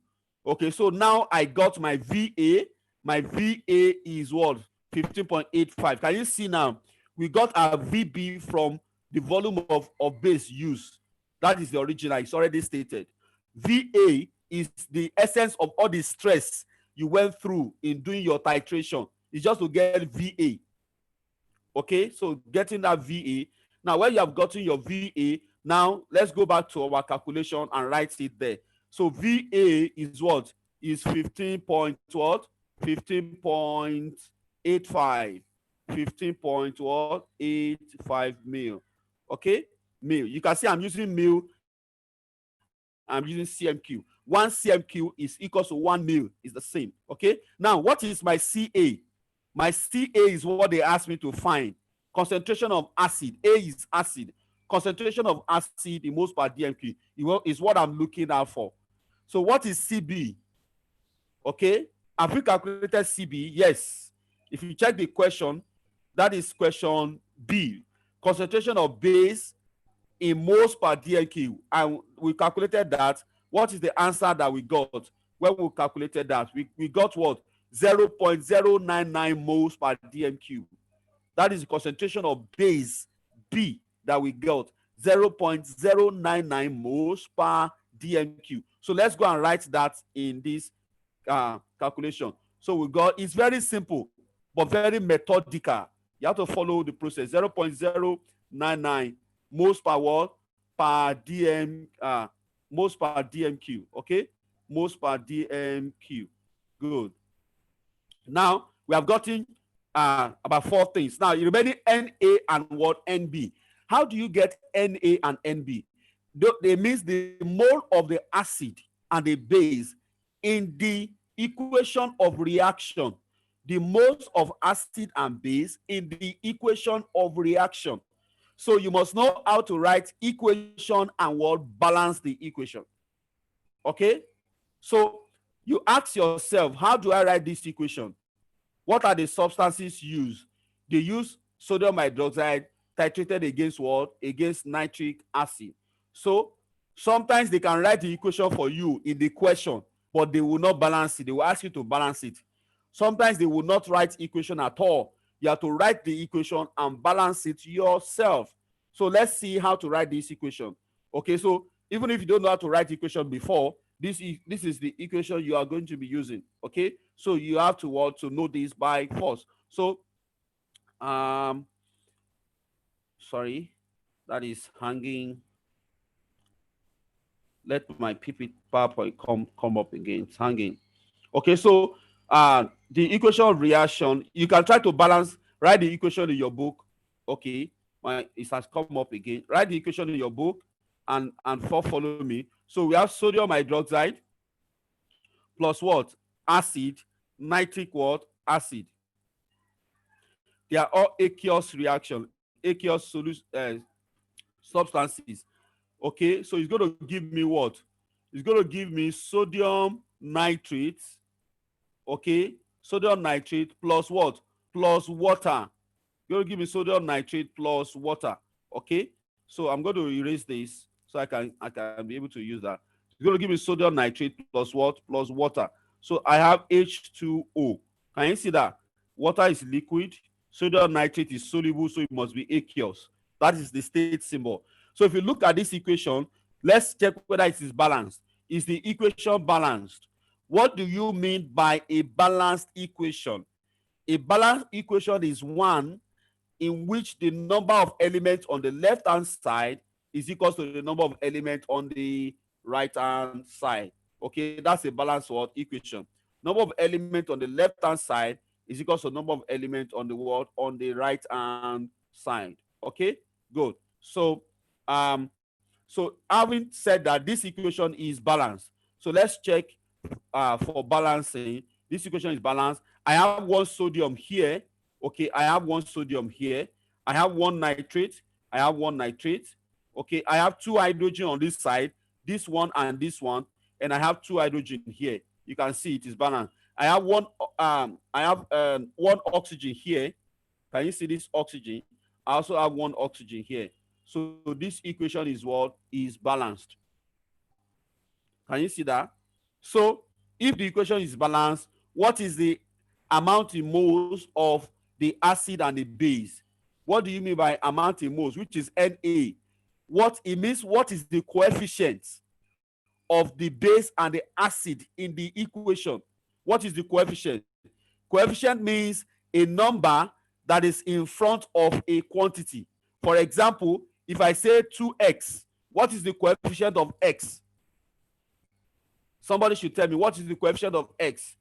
Okay, so now I got my VA. My VA is what? 15.85. Can you see now? We got our VB from the volume of base used. That is the original. It's already stated. VA is the essence of all the stress you went through in doing your titration. It's just to get VA. Okay, so getting that VA. Now, when you have gotten your VA, now let's go back to our calculation and write it there. So VA is what? Is 15 point what? 15.85. 15.85 mil. Okay? Mil. You can see I'm using mil. I'm using CMQ. 1 CMQ is equals to 1 mil. Is the same. Okay? Now, what is my CA? My CA is what they asked me to find. Concentration of acid. A is acid. Concentration of acid in moles per DMQ is what I'm looking out for. So what is CB? Okay, have we calculated CB? Yes. If you check the question, that is question B. Concentration of base in moles per DMQ. And we calculated that. What is the answer that we got when we calculated that? We got what? 0.099 moles per DMQ. That is the concentration of base B that we got, 0.099 moles per dmq. So let's go and write that in this calculation. So we got, it's very simple but very methodical. You have to follow the process. 0.099 moles per what? Per moles per dmq. Okay, moles per dmq. Good. Now we have gotten about 4 things. Now you remaining Na and what? Nb. How do you get Na and Nb? It means the mole of the acid and the base in the equation of reaction. The moles of acid and base in the equation of reaction. So you must know how to write equation and what? Balance the equation. Okay? So you ask yourself, how do I write this equation? What are the substances used? They use sodium hydroxide titrated against what? Against nitric acid. So sometimes they can write the equation for you in the question, but they will not balance it. They will ask you to balance it. Sometimes they will not write equation at all. You have to write the equation and balance it yourself. So let's see how to write this equation. Okay, so even if you don't know how to write equation before, this is the equation you are going to be using. Okay, so you have to know this by force. So sorry, that is hanging. Let my PowerPoint come up again. It's hanging. Okay, so the equation of reaction, you can try to balance, write the equation in your book. Okay, it has come up again. Write the equation in your book and follow me. So we have sodium hydroxide plus what? Acid, nitric what? Acid. They are all aqueous reaction, aqueous substances. Okay, so it's going to give me what? It's going to give me sodium nitrate. Okay, sodium nitrate plus what? Plus water. It's going to give me sodium nitrate plus water. Okay, so I'm going to erase this so I can be able to use that. It's going to give me sodium nitrate plus what? Plus water. So I have H2O. Can you see that? Water is liquid, sodium nitrate is soluble, so it must be aqueous. That is the state symbol. So if you look at this equation, let's check whether it is balanced. Is the equation balanced? What do you mean by a balanced equation? A balanced equation is one in which the number of elements on the left-hand side is equal to the number of elements on the right-hand side. Okay, that's a balanced equation. Number of elements on the left-hand side is equal to the number of elements on the on the right-hand side. Okay, good. So so having said that, this equation is balanced. So let's check for balancing. This equation is balanced. I have one sodium here. Okay, I have one sodium here. I have one nitrate. I have one nitrate. Okay, I have two hydrogen on this side, this one and this one, and I have two hydrogen here. You can see it is balanced. I have one oxygen here. Can you see this oxygen? I also have one oxygen here. So this equation is what? Is balanced. Can you see that? So if the equation is balanced, what is the amount in moles of the acid and the base? What do you mean by amount in moles, which is Na? What it means, what is the coefficient of the base and the acid in the equation? What is the coefficient? Coefficient means a number that is in front of a quantity. For example, if I say 2x, what is the coefficient of x? Somebody should tell me what is the coefficient of x.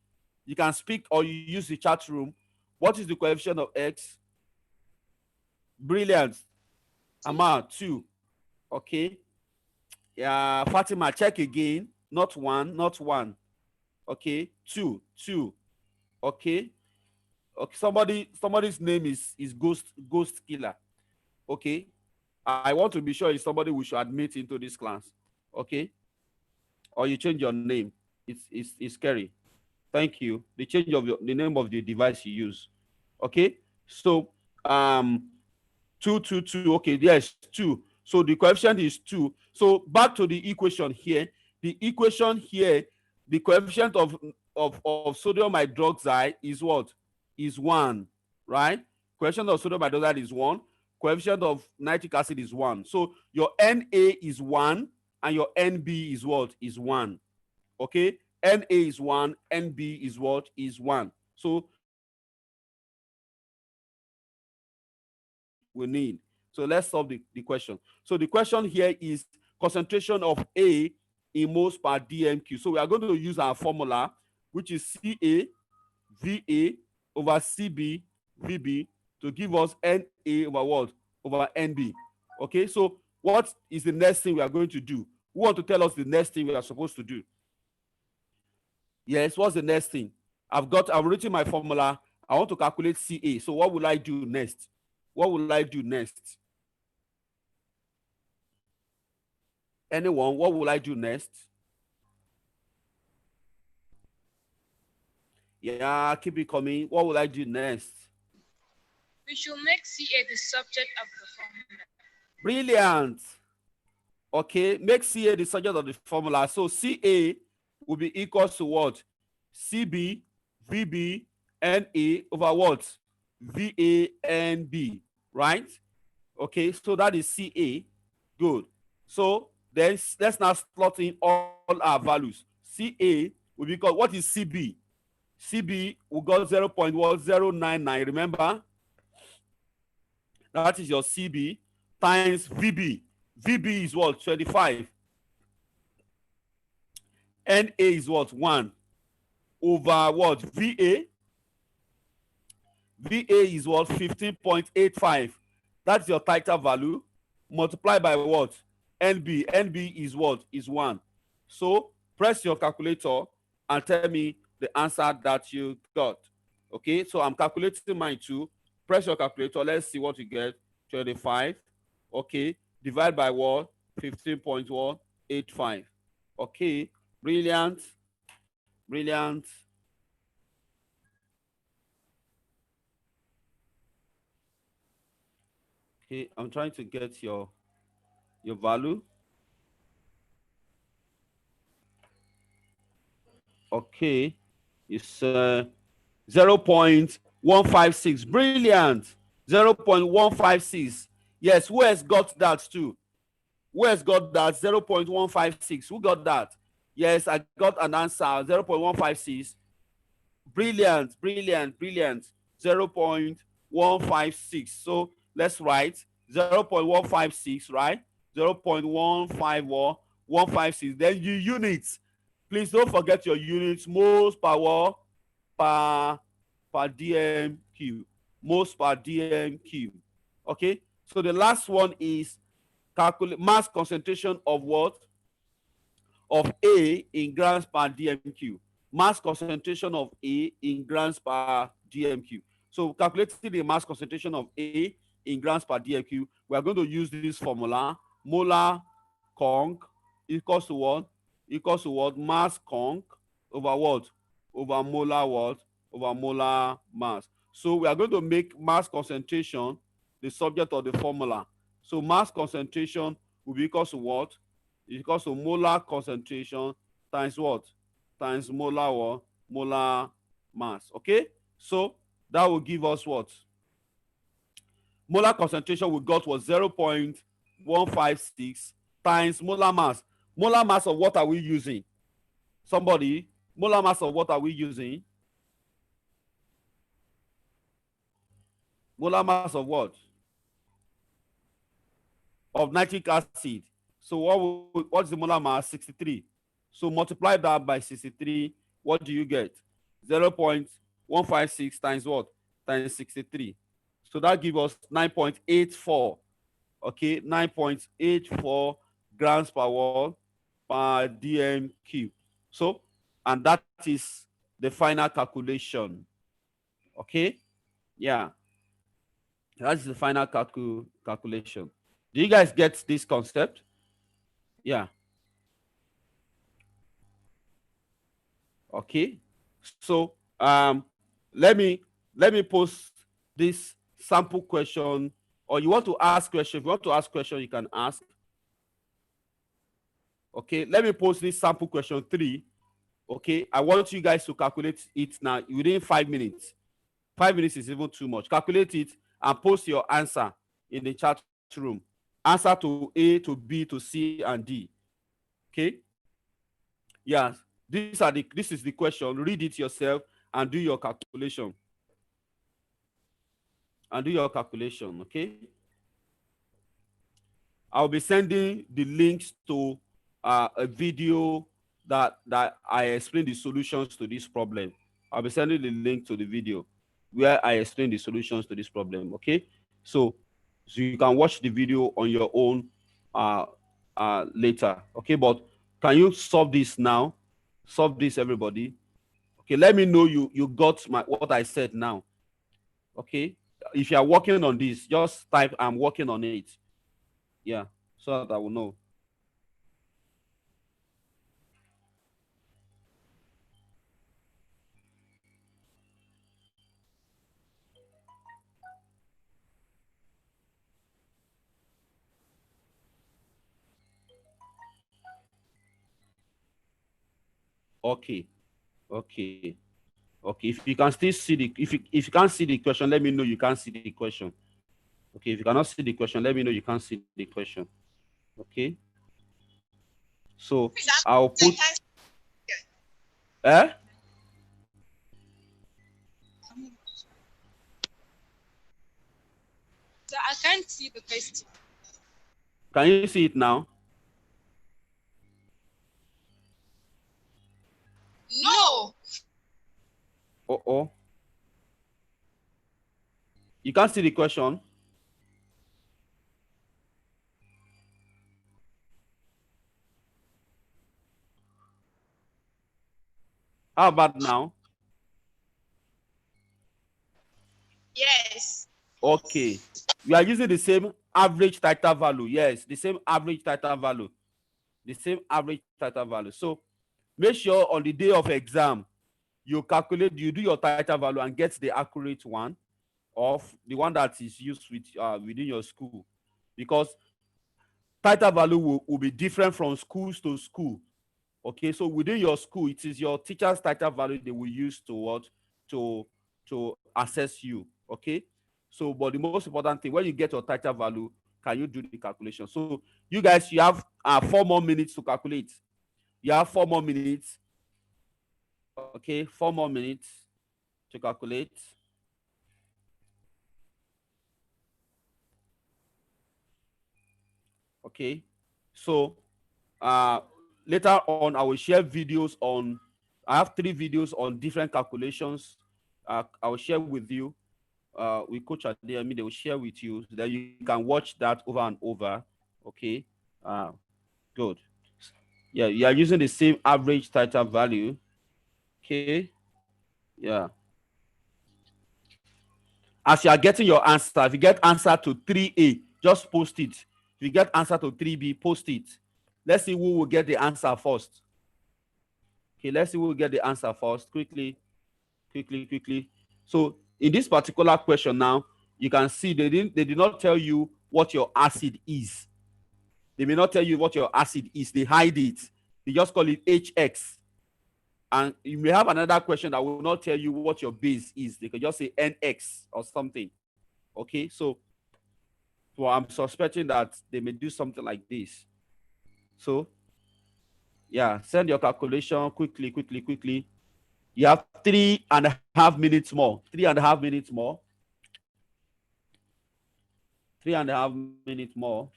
You can speak or you use the chat room. What is the coefficient of x? Brilliant. Ama, 2. Okay. Yeah, Fatima, check again. Not 1, not 1. Okay, 2. Okay. Okay, somebody's name is Ghost Killer. Okay. I want to be sure it's somebody we should admit into this class. Okay. Or you change your name. It's scary. Thank you. The change of the name of the device you use. Okay. So 2. Okay, yes, 2. So the coefficient is 2. So back to the equation here. The equation here, the coefficient of sodium hydroxide is what? Is 1, right? Coefficient of sodium hydroxide is 1. Coefficient of nitric acid is 1. So your Na is 1 and your Nb is what? Is 1. Okay? Na is 1, Nb is what? Is 1. So we need. So let's solve the question. So the question here is concentration of A in moles per dmq. So we are going to use our formula, which is Ca Va over Cb Vb to give us Na over what? Over Nb. Okay, so what is the next thing we are going to do? Who want to tell us the next thing we are supposed to do? Yes, what's the next thing? I've written my formula. I want to calculate Ca. So what will I do next? What will I do next? Anyone, what will I do next? Yeah, keep it coming. What will I do next? We should make Ca the subject of the formula. Brilliant. Okay, make Ca the subject of the formula. So Ca will be equal to what? Cb, Vb, Na over what? Va, Nb, right? Okay, so that is Ca. Good. So then let's now slot in all our values. Ca will be equal, what is Cb? Cb we got 0.1099, remember? That is your Cb times Vb. Vb is what? 25. Na is what? 1 over what? Va. Va is what? 15.85. That's your titer value. Multiply by what? Nb. Nb is what? Is 1. So press your calculator and tell me the answer that you got. Okay, so I'm calculating mine too. Press your calculator. Let's see what you get. 25. Okay, divide by what? 15.185. Okay, brilliant. Brilliant. Okay, I'm trying to get your value. Okay, it's 0.156. Brilliant. 0.156. Yes, who has got that too? Who has got that? 0.156. Who got that? Yes, I got an answer. 0.156. Brilliant, brilliant, brilliant. 0.156. So let's write 0.156, right? 0.15156. Then you units. Please don't forget your units. Moles per what? Per dmq. Moles per dmq. Okay. So the last one is calculate mass concentration of what? Of A in grams per dmq. Mass concentration of A in grams per dmq. So calculating the mass concentration of A in grams per dmq, we are going to use this formula. Molar conc equals to what? Equals to what? Mass conc over what? Over molar what? Over molar mass. So we are going to make mass concentration the subject of the formula. So mass concentration will be equals to what? It's equals to molar concentration times what? Times molar what? Molar mass. Okay? So that will give us what? Molar concentration we got was 0.156 times molar mass. Molar mass of what are we using? Somebody, molar mass of what are we using? Molar mass of what? Of nitric acid. So what's the molar mass? 63. So multiply that by 63. What do you get? 0.156 times what? Times 63. So that gives us 9.84. Okay, 9.84 grams per wall per dm cube. So, and that is the final calculation. Okay, yeah, that's the final calculation. Do you guys get this concept? Yeah. Okay. So let me post this sample question, or you want to ask question. If you want to ask question, you can ask. Okay, let me post this sample question 3. Okay, I want you guys to calculate it now within 5 minutes. 5 minutes is even too much. Calculate it and post your answer in the chat room. Answer to A, to B, to C, and D. Okay. Yeah. This is the question. Read it yourself and do your calculation. Okay. I'll be sending the links to a video that I explain the solutions to this problem. I'll be sending the link to the video where I explain the solutions to this problem. Okay, so you can watch the video on your own later. Okay, but can you solve this now? Solve this, everybody. Okay, let me know you got what I said now. Okay, if you are working on this, just type I'm working on it. Yeah, so that I will know. Okay. If you can still see the if you can't see the question, let me know you can't see the question. Okay, if you cannot see the question, let me know you can't see the question. Okay. So I'll put So I can't see the question. Can you see it now? No. Oh. You can't see the question? How about now? Yes. Okay. We are using the same average titer value. Yes, the same average titer value. The same average titer value. So make sure on the day of exam, you do your titer value and get the accurate one of the one that is used within your school, because titer value will be different from schools to school. Okay, so within your school, it is your teacher's titer value they will use to assess you. Okay, so but the most important thing, when you get your titer value, can you do the calculation? So you guys, you have 4 more minutes to calculate. You have 4 more minutes. Okay, 4 more minutes to calculate. Okay, so later on I will share videos on, I have 3 videos on different calculations. I will share with you with Coach Adeyemi. They will share with you so that you can watch that over and over. Okay, good. Yeah, you are using the same average titer value. Okay, yeah. As you are getting your answer, if you get answer to 3A, just post it. If you get answer to 3B, post it. Let's see who will get the answer first. Okay, let's see who will get the answer first. Quickly. So in this particular question now, you can see they did not tell you what your acid is. They may not tell you what your acid is. They hide it. They just call it HX. And you may have another question that will not tell you what your base is. They could just say NX or something. Okay, so I'm suspecting that they may do something like this. So yeah, send your calculation quickly. You have 3.5 minutes more. 3.5 minutes more. 3.5 minutes more.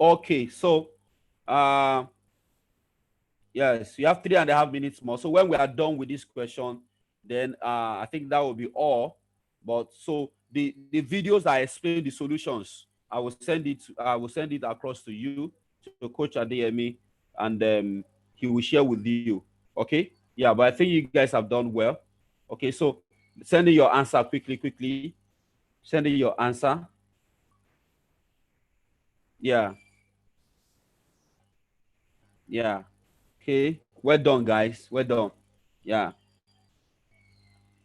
Okay, so yes, you have 3.5 minutes more. So when we are done with this question, then I think that will be all. But so the videos I explain the solutions, I will send it across to you, to Coach Adeyemi, and he will share with you. Okay, yeah, but I think you guys have done well. Okay, so Send in your answer quickly. Send in your answer. Yeah. Yeah. Okay. Well done, guys. Well done. Yeah.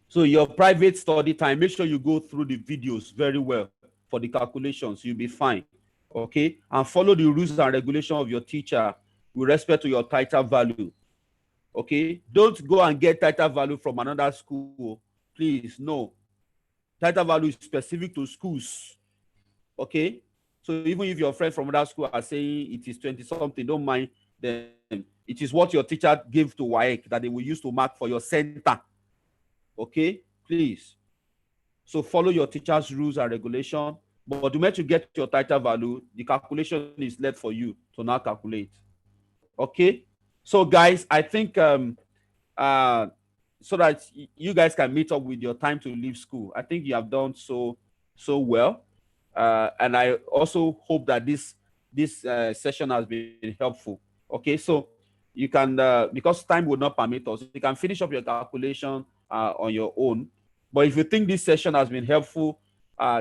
So your private study time, make sure you go through the videos very well for the calculations. You'll be fine. Okay. And follow the rules and regulation of your teacher with respect to your title value. Okay. Don't go and get title value from another school. Please, no. Title value is specific to schools. Okay. So even if your friends from other school are saying it is 20 something, don't mind them. It is what your teacher gave to WAEC that they will use to mark for your center. Okay, please. So follow your teacher's rules and regulation. But the moment you get your title value, the calculation is left for you to now calculate. Okay. So guys, I think so that you guys can meet up with your time to leave school. I think you have done so well. And I also hope that this session has been helpful. Okay, so you can because time will not permit us, you can finish up your calculation on your own. But if you think this session has been helpful,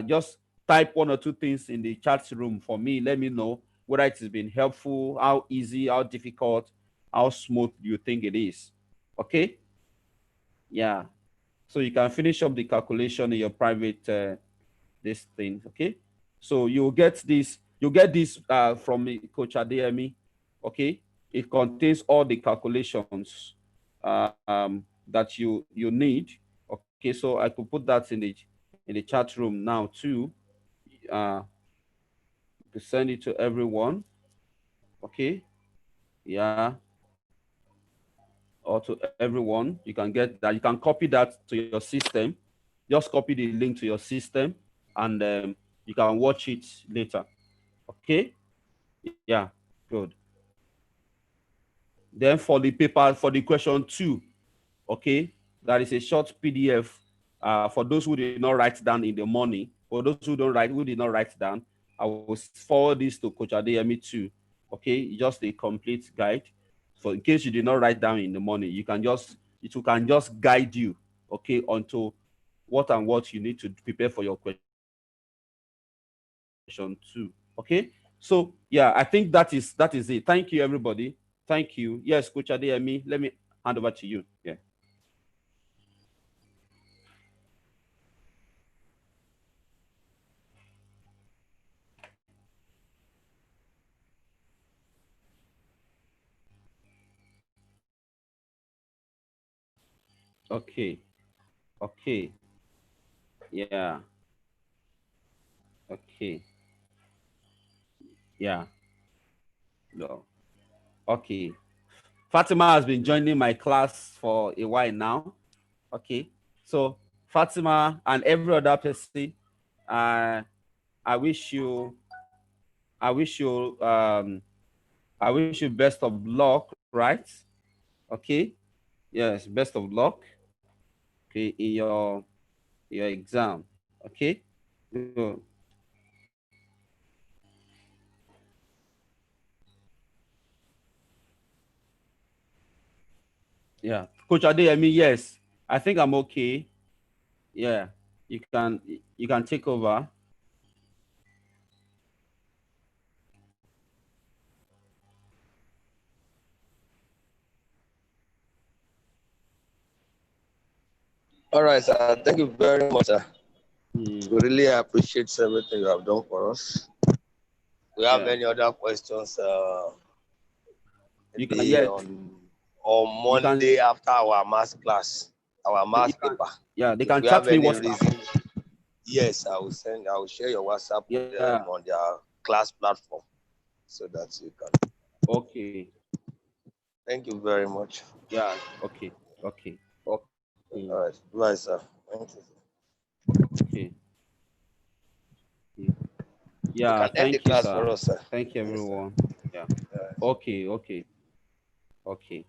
just type one or two things in the chat room for me. Let me know whether it has been helpful, how easy, how difficult, how smooth you think it is. Okay. Yeah. So you can finish up the calculation in your private this thing. Okay. So you'll get this from Coach Adeyemi. Okay. It contains all the calculations that you need. Okay. So I could put that in the chat room now too. To send it to everyone. Okay. Yeah. Or to everyone. You can get that. You can copy that to your system. Just copy the link to your system and you can watch it later. Okay. Yeah. Good. Then for the paper, for the question 2, okay, that is a short PDF for those who did not write down in the morning. For those who did not write down, I will forward this to Coach Adeyemi too. Okay, just a complete guide. So in case you did not write down in the morning, it can just guide you, okay, onto what you need to prepare for your question 2. Okay, so yeah, I think that is it. Thank you, everybody. Thank you. Yes, Coach Adeyemi, let me hand over to you. Yeah. Okay. Okay. Yeah. Okay. Yeah. No. Okay. Fatima has been joining my class for a while now. Okay. So Fatima and every other person, I wish you best of luck, right? Okay. Yes, best of luck. Okay, in your exam. Okay. Good. Yeah. Coach Adeyemi, yes. I think I'm okay. Yeah. You can take over. All right, sir. Thank you very much, sir. Mm. We really appreciate everything you have done for us. We have any other questions? You can on Monday after our math class, our math paper. Yeah, they If can we chat have me any WhatsApp. reason, yes, I will share your WhatsApp with them on their class platform so that you can. Okay. Thank you very much. Yeah. Okay. Okay. Okay. All right. Bye, sir. Thank you. Okay. Yeah. You can end the Thank you, class for sir. us, sir. Thank you, everyone. Yeah. Yes, Okay. Okay. Okay.